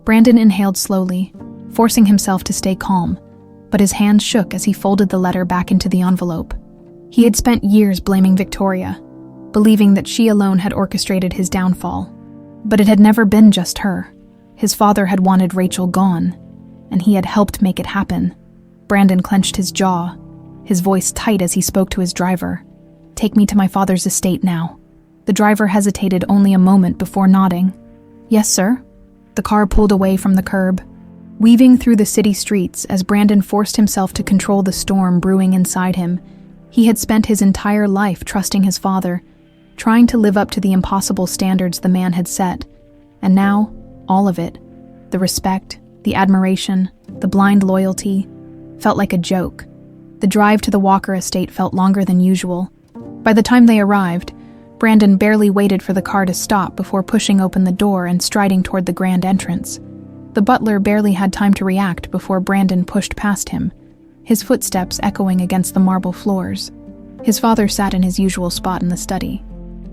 Brandon inhaled slowly, forcing himself to stay calm, but his hands shook as he folded the letter back into the envelope. He had spent years blaming Victoria, believing that she alone had orchestrated his downfall. But it had never been just her. His father had wanted Rachel gone, and he had helped make it happen. Brandon clenched his jaw, his voice tight as he spoke to his driver. "Take me to my father's estate now." The driver hesitated only a moment before nodding. "Yes, sir." The car pulled away from the curb, weaving through the city streets as Brandon forced himself to control the storm brewing inside him. He had spent his entire life trusting his father, trying to live up to the impossible standards the man had set. And now, all of it, the respect, the admiration, the blind loyalty, felt like a joke. The drive to the Walker estate felt longer than usual. By the time they arrived, Brandon barely waited for the car to stop before pushing open the door and striding toward the grand entrance. The butler barely had time to react before Brandon pushed past him, his footsteps echoing against the marble floors. His father sat in his usual spot in the study,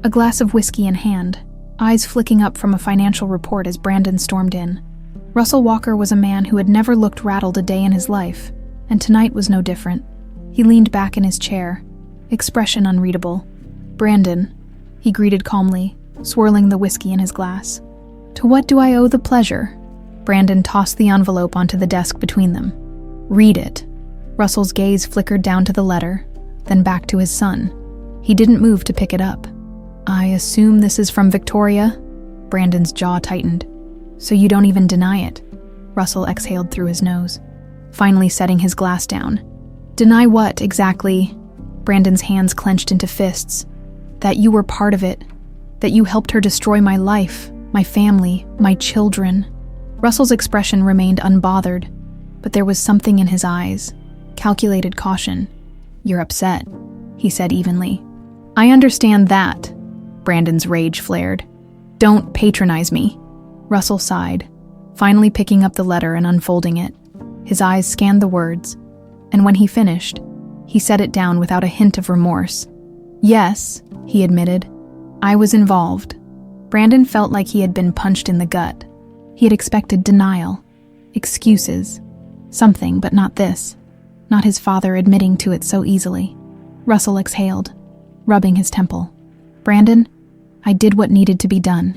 a glass of whiskey in hand, eyes flicking up from a financial report as Brandon stormed in. Russell Walker was a man who had never looked rattled a day in his life, and tonight was no different. He leaned back in his chair, expression unreadable. "Brandon," he greeted calmly, swirling the whiskey in his glass. "To what do I owe the pleasure?" Brandon tossed the envelope onto the desk between them. "Read it." Russell's gaze flickered down to the letter, then back to his son. He didn't move to pick it up. "I assume this is from Victoria?" Brandon's jaw tightened. "So you don't even deny it?" Russell exhaled through his nose, finally setting his glass down. "Deny what, exactly?" Brandon's hands clenched into fists. "That you were part of it. That you helped her destroy my life, my family, my children." Russell's expression remained unbothered, but there was something in his eyes, calculated caution. "You're upset," he said evenly. "I understand that." Brandon's rage flared. "Don't patronize me." Russell sighed, finally picking up the letter and unfolding it. His eyes scanned the words, and when he finished, he set it down without a hint of remorse. "Yes," he admitted, "I was involved." Brandon felt like he had been punched in the gut. He had expected denial, excuses, something, but not this. Not his father admitting to it so easily. Russell exhaled, rubbing his temple. "Brandon, I did what needed to be done."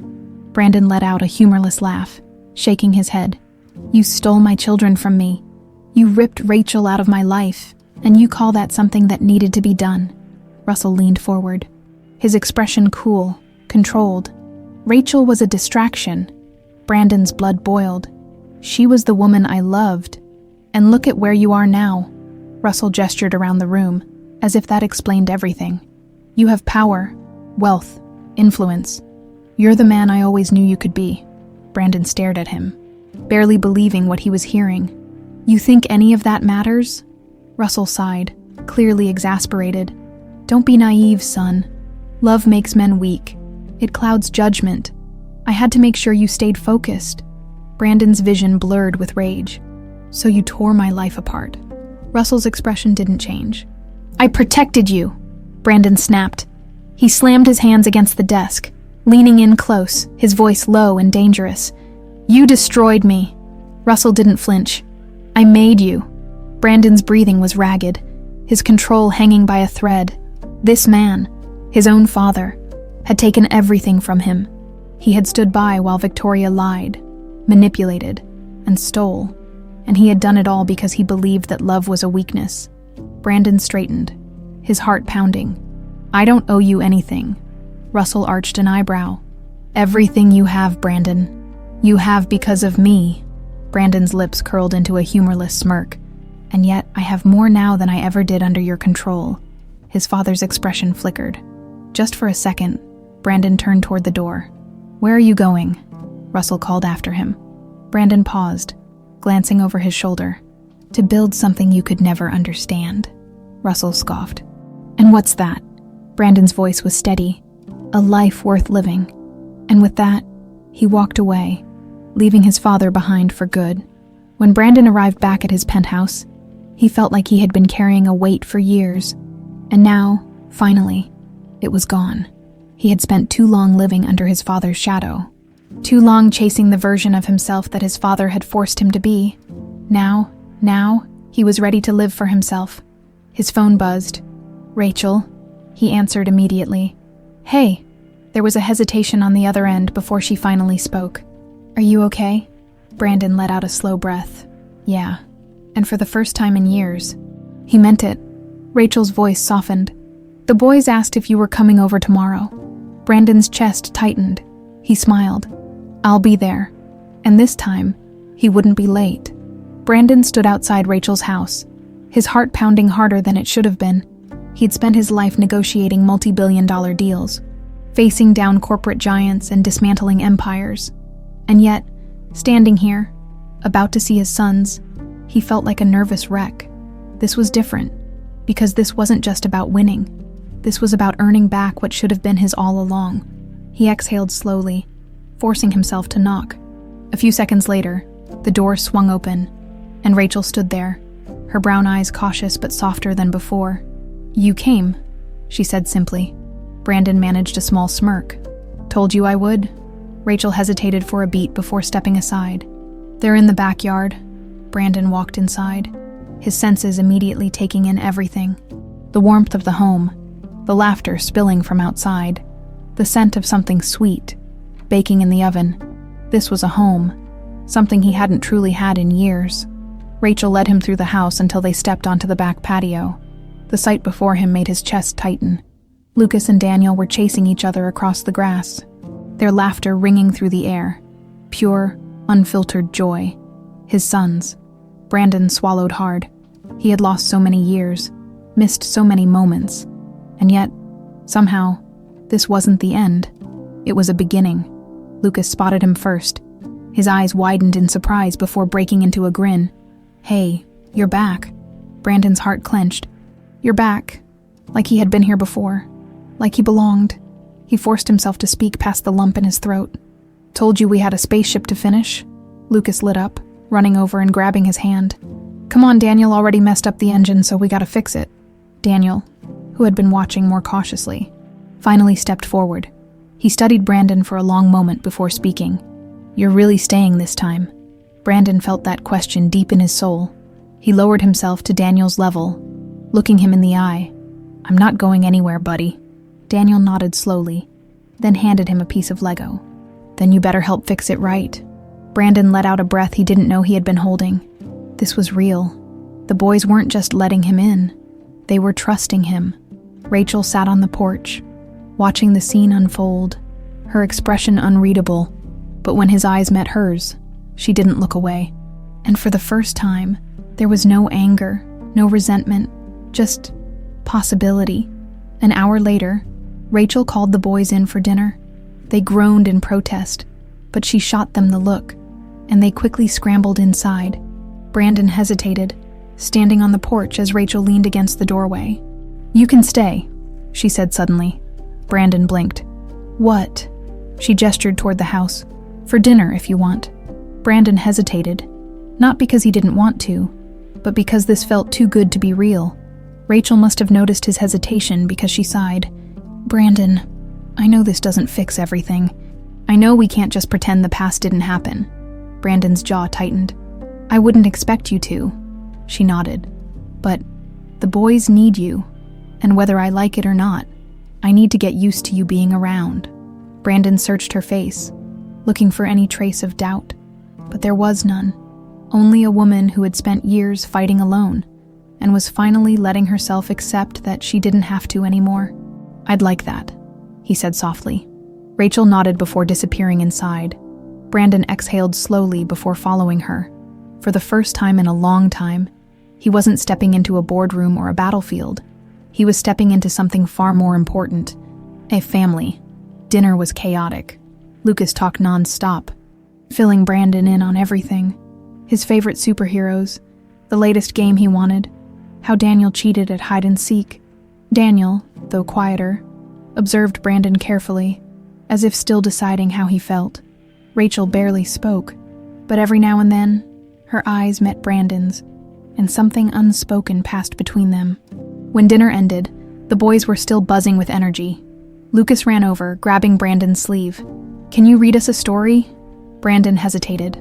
Brandon let out a humorless laugh, shaking his head. "You stole my children from me. You ripped Rachel out of my life, and you call that something that needed to be done." Russell leaned forward, his expression cool, controlled. "Rachel was a distraction." Brandon's blood boiled. "She was the woman I loved. And look at where you are now." Russell gestured around the room, as if that explained everything. "You have power, wealth, influence. You're the man I always knew you could be." Brandon stared at him, barely believing what he was hearing. "You think any of that matters?" Russell sighed, clearly exasperated. "Don't be naive, son. Love makes men weak. It clouds judgment. I had to make sure you stayed focused." Brandon's vision blurred with rage. "So you tore my life apart." Russell's expression didn't change. "I protected you," Brandon snapped. He slammed his hands against the desk, leaning in close, his voice low and dangerous. "You destroyed me." Russell didn't flinch. "I made you." Brandon's breathing was ragged, his control hanging by a thread. This man, his own father, had taken everything from him. He had stood by while Victoria lied, manipulated, and stole, and he had done it all because he believed that love was a weakness. Brandon straightened, his heart pounding. "I don't owe you anything." Russell arched an eyebrow. "Everything you have, Brandon. You have because of me." Brandon's lips curled into a humorless smirk. "And yet I have more now than I ever did under your control." His father's expression flickered. Just for a second, Brandon turned toward the door. "Where are you going?" Russell called after him. Brandon paused, glancing over his shoulder. "To build something you could never understand." Russell scoffed. "And what's that?" Brandon's voice was steady. "A life worth living." And with that, he walked away, leaving his father behind for good. When Brandon arrived back at his penthouse, he felt like he had been carrying a weight for years. And now, finally, it was gone. He had spent too long living under his father's shadow, too long chasing the version of himself that his father had forced him to be. Now, he was ready to live for himself. His phone buzzed. "Rachel," he answered immediately. "Hey." There was a hesitation on the other end before she finally spoke. "Are you okay?" Brandon let out a slow breath. Yeah, and for the first time in years. He meant it. Rachel's voice softened. The boys asked if you were coming over tomorrow. Brandon's chest tightened. He smiled. I'll be there. And this time, he wouldn't be late. Brandon stood outside Rachel's house, his heart pounding harder than it should have been. He'd spent his life negotiating multi-billion-dollar deals, facing down corporate giants and dismantling empires. And yet, standing here, about to see his sons, he felt like a nervous wreck. This was different, because this wasn't just about winning. This was about earning back what should have been his all along. He exhaled slowly, forcing himself to knock. A few seconds later, the door swung open, and Rachel stood there, her brown eyes cautious but softer than before. You came, she said simply. Brandon managed a small smirk. Told you I would? Rachel hesitated for a beat before stepping aside. They're in the backyard. Brandon walked inside, his senses immediately taking in everything. The warmth of the home, the laughter spilling from outside, the scent of something sweet, baking in the oven. This was a home, something he hadn't truly had in years. Rachel led him through the house until they stepped onto the back patio. The sight before him made his chest tighten. Lucas and Daniel were chasing each other across the grass, their laughter ringing through the air. Pure, unfiltered joy. His sons. Brandon swallowed hard. He had lost so many years, missed so many moments. And yet, somehow, this wasn't the end. It was a beginning. Lucas spotted him first. His eyes widened in surprise before breaking into a grin. Hey, you're back. Brandon's heart clenched. You're back. Like he had been here before. Like he belonged. He forced himself to speak past the lump in his throat. Told you we had a spaceship to finish? Lucas lit up, running over and grabbing his hand. Come on, Daniel already messed up the engine, so we gotta fix it. Daniel, who had been watching more cautiously, finally stepped forward. He studied Brandon for a long moment before speaking. You're really staying this time? Brandon felt that question deep in his soul. He lowered himself to Daniel's level, looking him in the eye. I'm not going anywhere, buddy. Daniel nodded slowly, then handed him a piece of Lego. Then you better help fix it right. Brandon let out a breath he didn't know he had been holding. This was real. The boys weren't just letting him in. They were trusting him. Rachel sat on the porch, watching the scene unfold, her expression unreadable, but when his eyes met hers, she didn't look away. And for the first time, there was no anger, no resentment, just possibility. An hour later, Rachel called the boys in for dinner. They groaned in protest, but she shot them the look, and they quickly scrambled inside. Brandon hesitated, standing on the porch as Rachel leaned against the doorway. You can stay, she said suddenly. Brandon blinked. What? She gestured toward the house. For dinner, if you want. Brandon hesitated, not because he didn't want to, but because this felt too good to be real. Rachel must have noticed his hesitation because she sighed. Brandon, I know this doesn't fix everything. I know we can't just pretend the past didn't happen. Brandon's jaw tightened. I wouldn't expect you to. She nodded. But the boys need you, and whether I like it or not, I need to get used to you being around. Brandon searched her face, looking for any trace of doubt, but there was none. Only a woman who had spent years fighting alone, and was finally letting herself accept that she didn't have to anymore. I'd like that, he said softly. Rachel nodded before disappearing inside. Brandon exhaled slowly before following her. For the first time in a long time, he wasn't stepping into a boardroom or a battlefield. He was stepping into something far more important. A family. Dinner was chaotic. Lucas talked non-stop, filling Brandon in on everything. His favorite superheroes, the latest game he wanted, how Daniel cheated at hide-and-seek. Daniel, though quieter, observed Brandon carefully, as if still deciding how he felt. Rachel barely spoke, but every now and then, her eyes met Brandon's, and something unspoken passed between them. When dinner ended, the boys were still buzzing with energy. Lucas ran over, grabbing Brandon's sleeve. Can you read us a story? Brandon hesitated.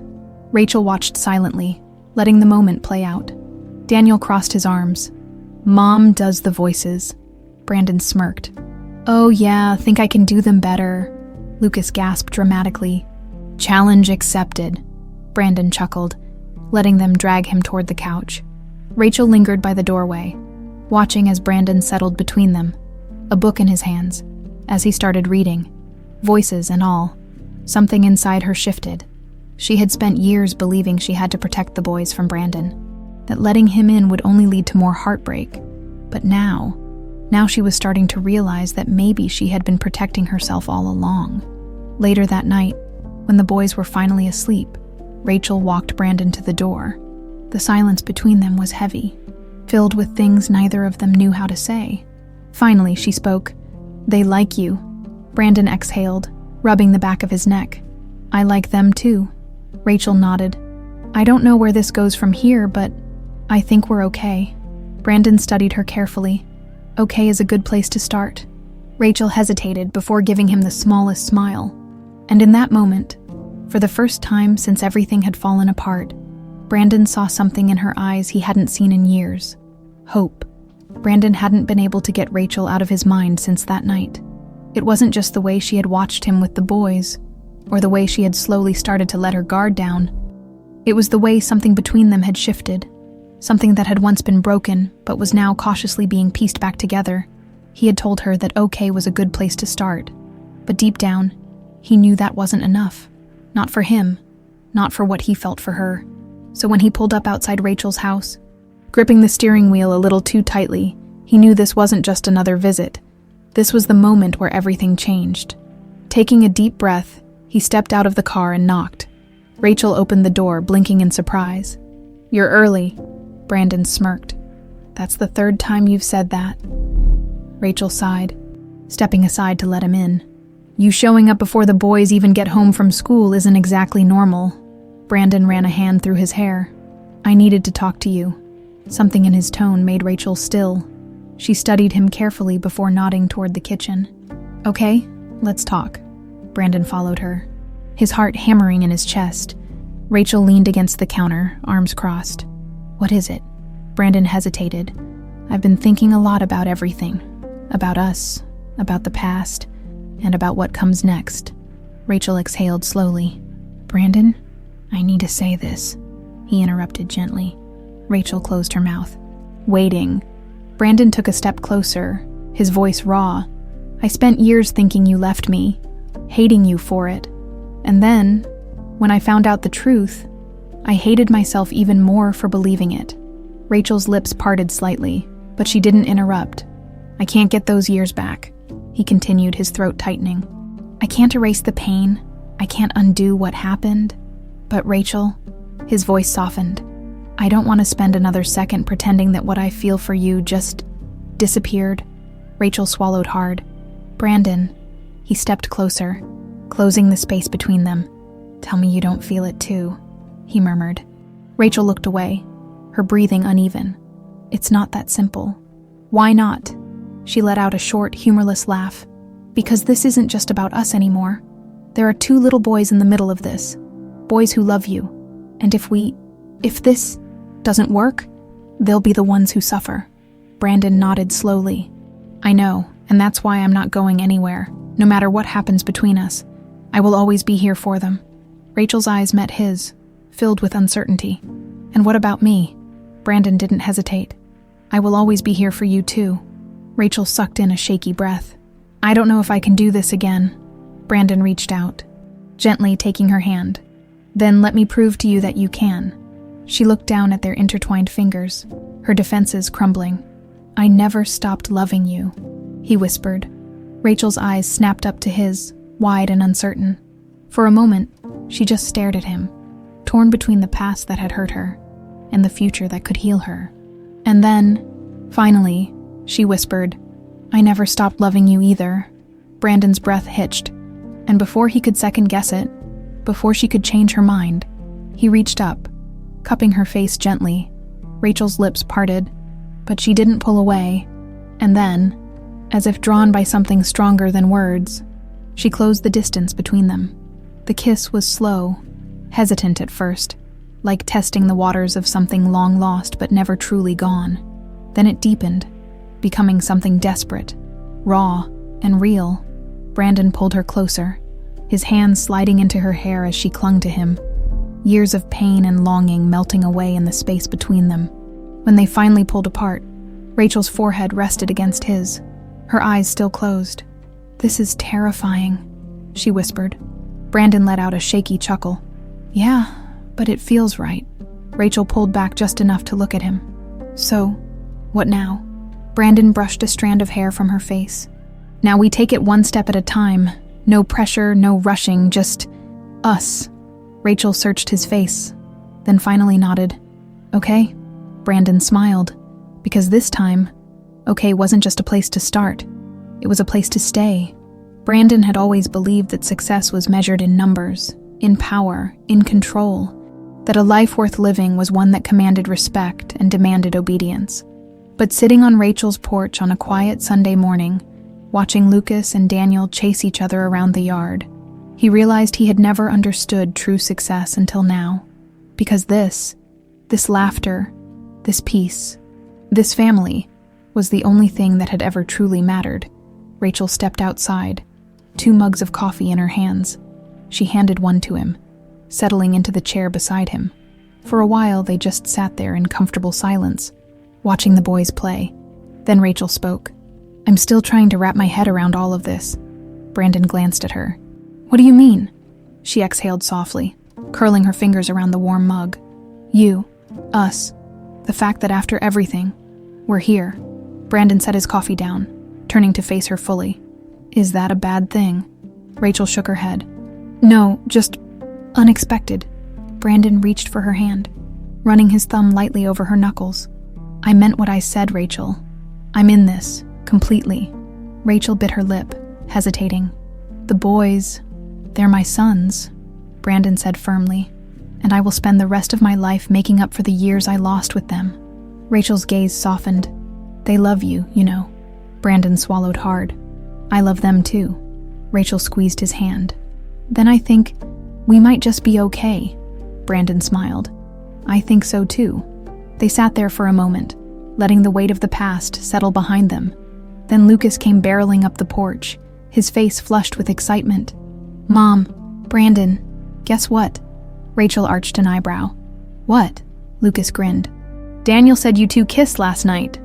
Rachel watched silently, letting the moment play out. Daniel crossed his arms. Mom does the voices. Brandon smirked. Oh yeah, think I can do them better. Lucas gasped dramatically. Challenge accepted. Brandon chuckled, letting them drag him toward the couch. Rachel lingered by the doorway, watching as Brandon settled between them, a book in his hands. As he started reading, voices and all, something inside her shifted. She had spent years believing she had to protect the boys from Brandon, that letting him in would only lead to more heartbreak. But now she was starting to realize that maybe she had been protecting herself all along. Later that night, when the boys were finally asleep, Rachel walked Brandon to the door. The silence between them was heavy, filled with things neither of them knew how to say. Finally, she spoke. "They like you." Brandon exhaled, rubbing the back of his neck. "I like them too." Rachel nodded. "I don't know where this goes from here, but I think we're okay." Brandon studied her carefully. "Okay is a good place to start." Rachel hesitated before giving him the smallest smile. And in that moment, for the first time since everything had fallen apart, Brandon saw something in her eyes he hadn't seen in years. Hope. Brandon hadn't been able to get Rachel out of his mind since that night. It wasn't just the way she had watched him with the boys, or the way she had slowly started to let her guard down. It was the way something between them had shifted, something that had once been broken but was now cautiously being pieced back together. He had told her that okay was a good place to start, but deep down, he knew that wasn't enough. Not for him, not for what he felt for her. So when he pulled up outside Rachel's house, gripping the steering wheel a little too tightly, he knew this wasn't just another visit. This was the moment where everything changed. Taking a deep breath, he stepped out of the car and knocked. Rachel opened the door, blinking in surprise. "You're early," Brandon smirked. "That's the third time you've said that." Rachel sighed, stepping aside to let him in. "You showing up before the boys even get home from school isn't exactly normal." Brandon ran a hand through his hair. "I needed to talk to you." Something in his tone made Rachel still. She studied him carefully before nodding toward the kitchen. "Okay, let's talk." Brandon followed her, his heart hammering in his chest. Rachel leaned against the counter, arms crossed. "What is it?" Brandon hesitated. "I've been thinking a lot about everything. About us, about the past, and about what comes next." Rachel exhaled slowly. "Brandon, I need to say this," he interrupted gently. Rachel closed her mouth, waiting. Brandon took a step closer, his voice raw. "I spent years thinking you left me, hating you for it. And then, when I found out the truth, I hated myself even more for believing it." Rachel's lips parted slightly, but she didn't interrupt. "I can't get those years back," he continued, his throat tightening. "I can't erase the pain. I can't undo what happened. But Rachel," his voice softened, "I don't want to spend another second pretending that what I feel for you just disappeared." Rachel swallowed hard. "Brandon," he stepped closer, closing the space between them. "Tell me you don't feel it too," he murmured. Rachel looked away, her breathing uneven. "It's not that simple." "Why not?" She let out a short, humorless laugh. "Because this isn't just about us anymore. There are 2 little boys in the middle of this. Boys who love you. And if this doesn't work, they'll be the ones who suffer." Brandon nodded slowly. "I know, and that's why I'm not going anywhere. No matter what happens between us, I will always be here for them." Rachel's eyes met his, filled with uncertainty. "And what about me?" Brandon didn't hesitate. "I will always be here for you too." Rachel sucked in a shaky breath. "I don't know if I can do this again." Brandon reached out, gently taking her hand. "Then let me prove to you that you can." She looked down at their intertwined fingers, her defenses crumbling. "I never stopped loving you," he whispered. Rachel's eyes snapped up to his, wide and uncertain. For a moment, she just stared at him, torn between the past that had hurt her and the future that could heal her. And then, finally, she whispered, "I never stopped loving you either." Brandon's breath hitched, and before he could second-guess it, before she could change her mind, he reached up, cupping her face gently. Rachel's lips parted, but she didn't pull away. And then, as if drawn by something stronger than words, she closed the distance between them. The kiss was slow, hesitant at first, like testing the waters of something long lost but never truly gone. Then it deepened, becoming something desperate, raw, and real. Brandon pulled her closer, his hands sliding into her hair as she clung to him. years of pain and longing melting away in the space between them. When they finally pulled apart, Rachel's forehead rested against his, her eyes still closed. "This is terrifying," she whispered. Brandon let out a shaky chuckle. "Yeah, but it feels right." Rachel pulled back just enough to look at him. "So, what now?" Brandon brushed a strand of hair from her face. "Now we take it one step at a time. No pressure, no rushing, just us." Rachel searched his face, then finally nodded. "Okay." Brandon smiled, because this time, okay wasn't just a place to start. It was a place to stay. Brandon had always believed that success was measured in numbers, in power, in control, that a life worth living was one that commanded respect and demanded obedience. But sitting on Rachel's porch on a quiet Sunday morning, watching Lucas and Daniel chase each other around the yard, he realized he had never understood true success until now. Because this laughter, this peace, this family, was the only thing that had ever truly mattered. Rachel stepped outside, 2 mugs of coffee in her hands. She handed one to him, settling into the chair beside him. For a while, they just sat there in comfortable silence, watching the boys play. Then Rachel spoke. "I'm still trying to wrap my head around all of this." Brandon glanced at her. "What do you mean?" She exhaled softly, curling her fingers around the warm mug. "You, us, the fact that after everything, we're here." Brandon set his coffee down, turning to face her fully. "Is that a bad thing?" Rachel shook her head. "No, just unexpected." Brandon reached for her hand, running his thumb lightly over her knuckles. "I meant what I said, Rachel. I'm in this, completely." Rachel bit her lip, hesitating. "The boys, they're my sons," Brandon said firmly, "and I will spend the rest of my life making up for the years I lost with them." Rachel's gaze softened. "They love you, you know." Brandon swallowed hard. "I love them too." Rachel squeezed his hand. "Then I think we might just be okay." Brandon smiled. "I think so too." They sat there for a moment, letting the weight of the past settle behind them. Then Lucas came barreling up the porch, his face flushed with excitement. "Mom, Brandon, guess what?" Rachel arched an eyebrow. "What?" Lucas grinned. "Daniel said you two kissed last night."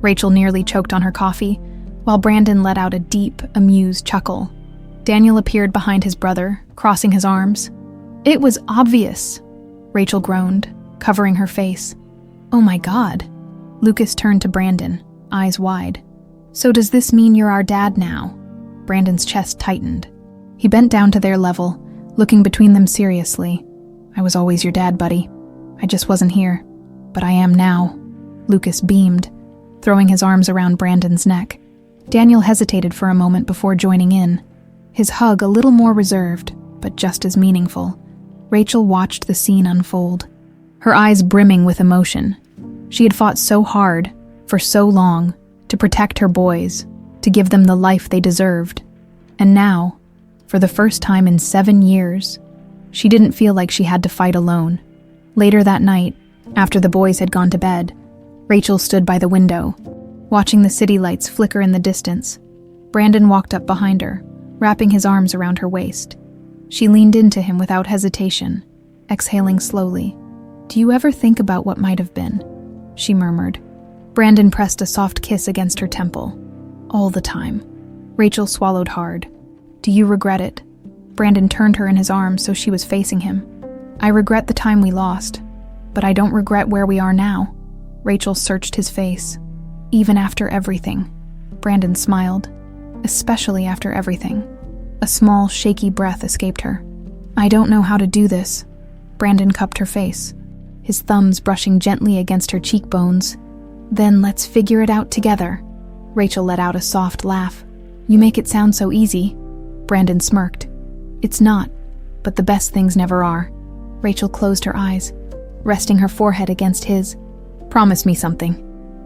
Rachel nearly choked on her coffee, while Brandon let out a deep, amused chuckle. Daniel appeared behind his brother, crossing his arms. "It was obvious," Rachel groaned, covering her face. "Oh my God." Lucas turned to Brandon, eyes wide. "So does this mean you're our dad now?" Brandon's chest tightened. He bent down to their level, looking between them seriously. "I was always your dad, buddy. I just wasn't here. But I am now." Lucas beamed, throwing his arms around Brandon's neck. Daniel hesitated for a moment before joining in, his hug a little more reserved, but just as meaningful. Rachel watched the scene unfold, her eyes brimming with emotion. She had fought so hard, for so long, to protect her boys, to give them the life they deserved. And now, for the first time in 7 years, she didn't feel like she had to fight alone. Later that night, after the boys had gone to bed, Rachel stood by the window, watching the city lights flicker in the distance. Brandon walked up behind her, wrapping his arms around her waist. She leaned into him without hesitation, exhaling slowly. "Do you ever think about what might have been?" she murmured. Brandon pressed a soft kiss against her temple. "All the time." Rachel swallowed hard. "Do you regret it?" Brandon turned her in his arms so she was facing him. "I regret the time we lost, but I don't regret where we are now." Rachel searched his face. "Even after everything." Brandon smiled. "Especially after everything." A small, shaky breath escaped her. "I don't know how to do this." Brandon cupped her face, his thumbs brushing gently against her cheekbones. "Then let's figure it out together." Rachel let out a soft laugh. "You make it sound so easy." Brandon smirked. "It's not, but the best things never are." Rachel closed her eyes, resting her forehead against his. "Promise me something."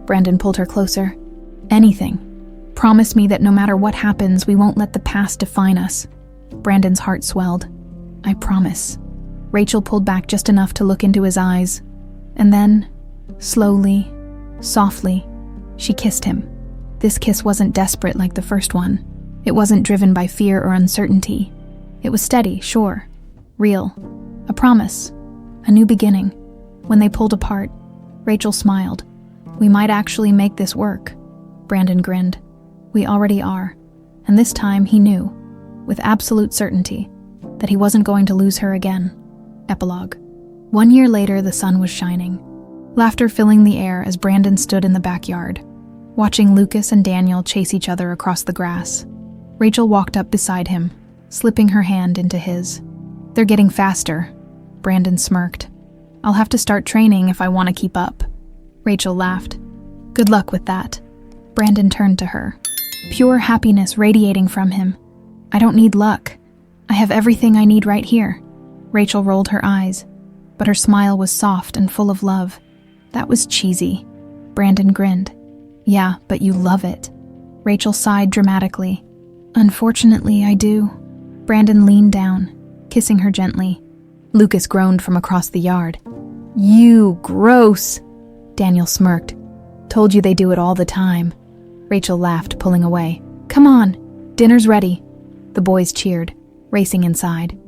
Brandon pulled her closer. "Anything. Promise me that no matter what happens, we won't let the past define us." Brandon's heart swelled. "I promise." Rachel pulled back just enough to look into his eyes, and then, slowly, softly, she kissed him. This kiss wasn't desperate like the first one. It wasn't driven by fear or uncertainty. It was steady, sure, real, a promise, A new beginning. When they pulled apart, Rachel smiled. "We might actually make this work." Brandon grinned. "We already are." And this time he knew, with absolute certainty, that he wasn't going to lose her again. Epilogue. 1 year later, the sun was shining, laughter filling the air as Brandon stood in the backyard, watching Lucas and Daniel chase each other across the grass. Rachel walked up beside him, slipping her hand into his. "They're getting faster," Brandon smirked. "I'll have to start training if I want to keep up." Rachel laughed. "Good luck with that." Brandon turned to her, pure happiness radiating from him. "I don't need luck. I have everything I need right here." Rachel rolled her eyes, but her smile was soft and full of love. "That was cheesy." Brandon grinned. "Yeah, but you love it." Rachel sighed dramatically. "Unfortunately, I do." Brandon leaned down, kissing her gently. Lucas groaned from across the yard. "You gross!" Daniel smirked. "Told you they do it all the time." Rachel laughed, pulling away. "Come on, dinner's ready." The boys cheered, racing inside.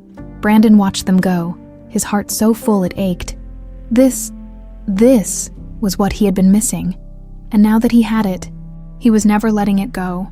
Brandon watched them go, his heart so full it ached. This was what he had been missing. And now that he had it, he was never letting it go.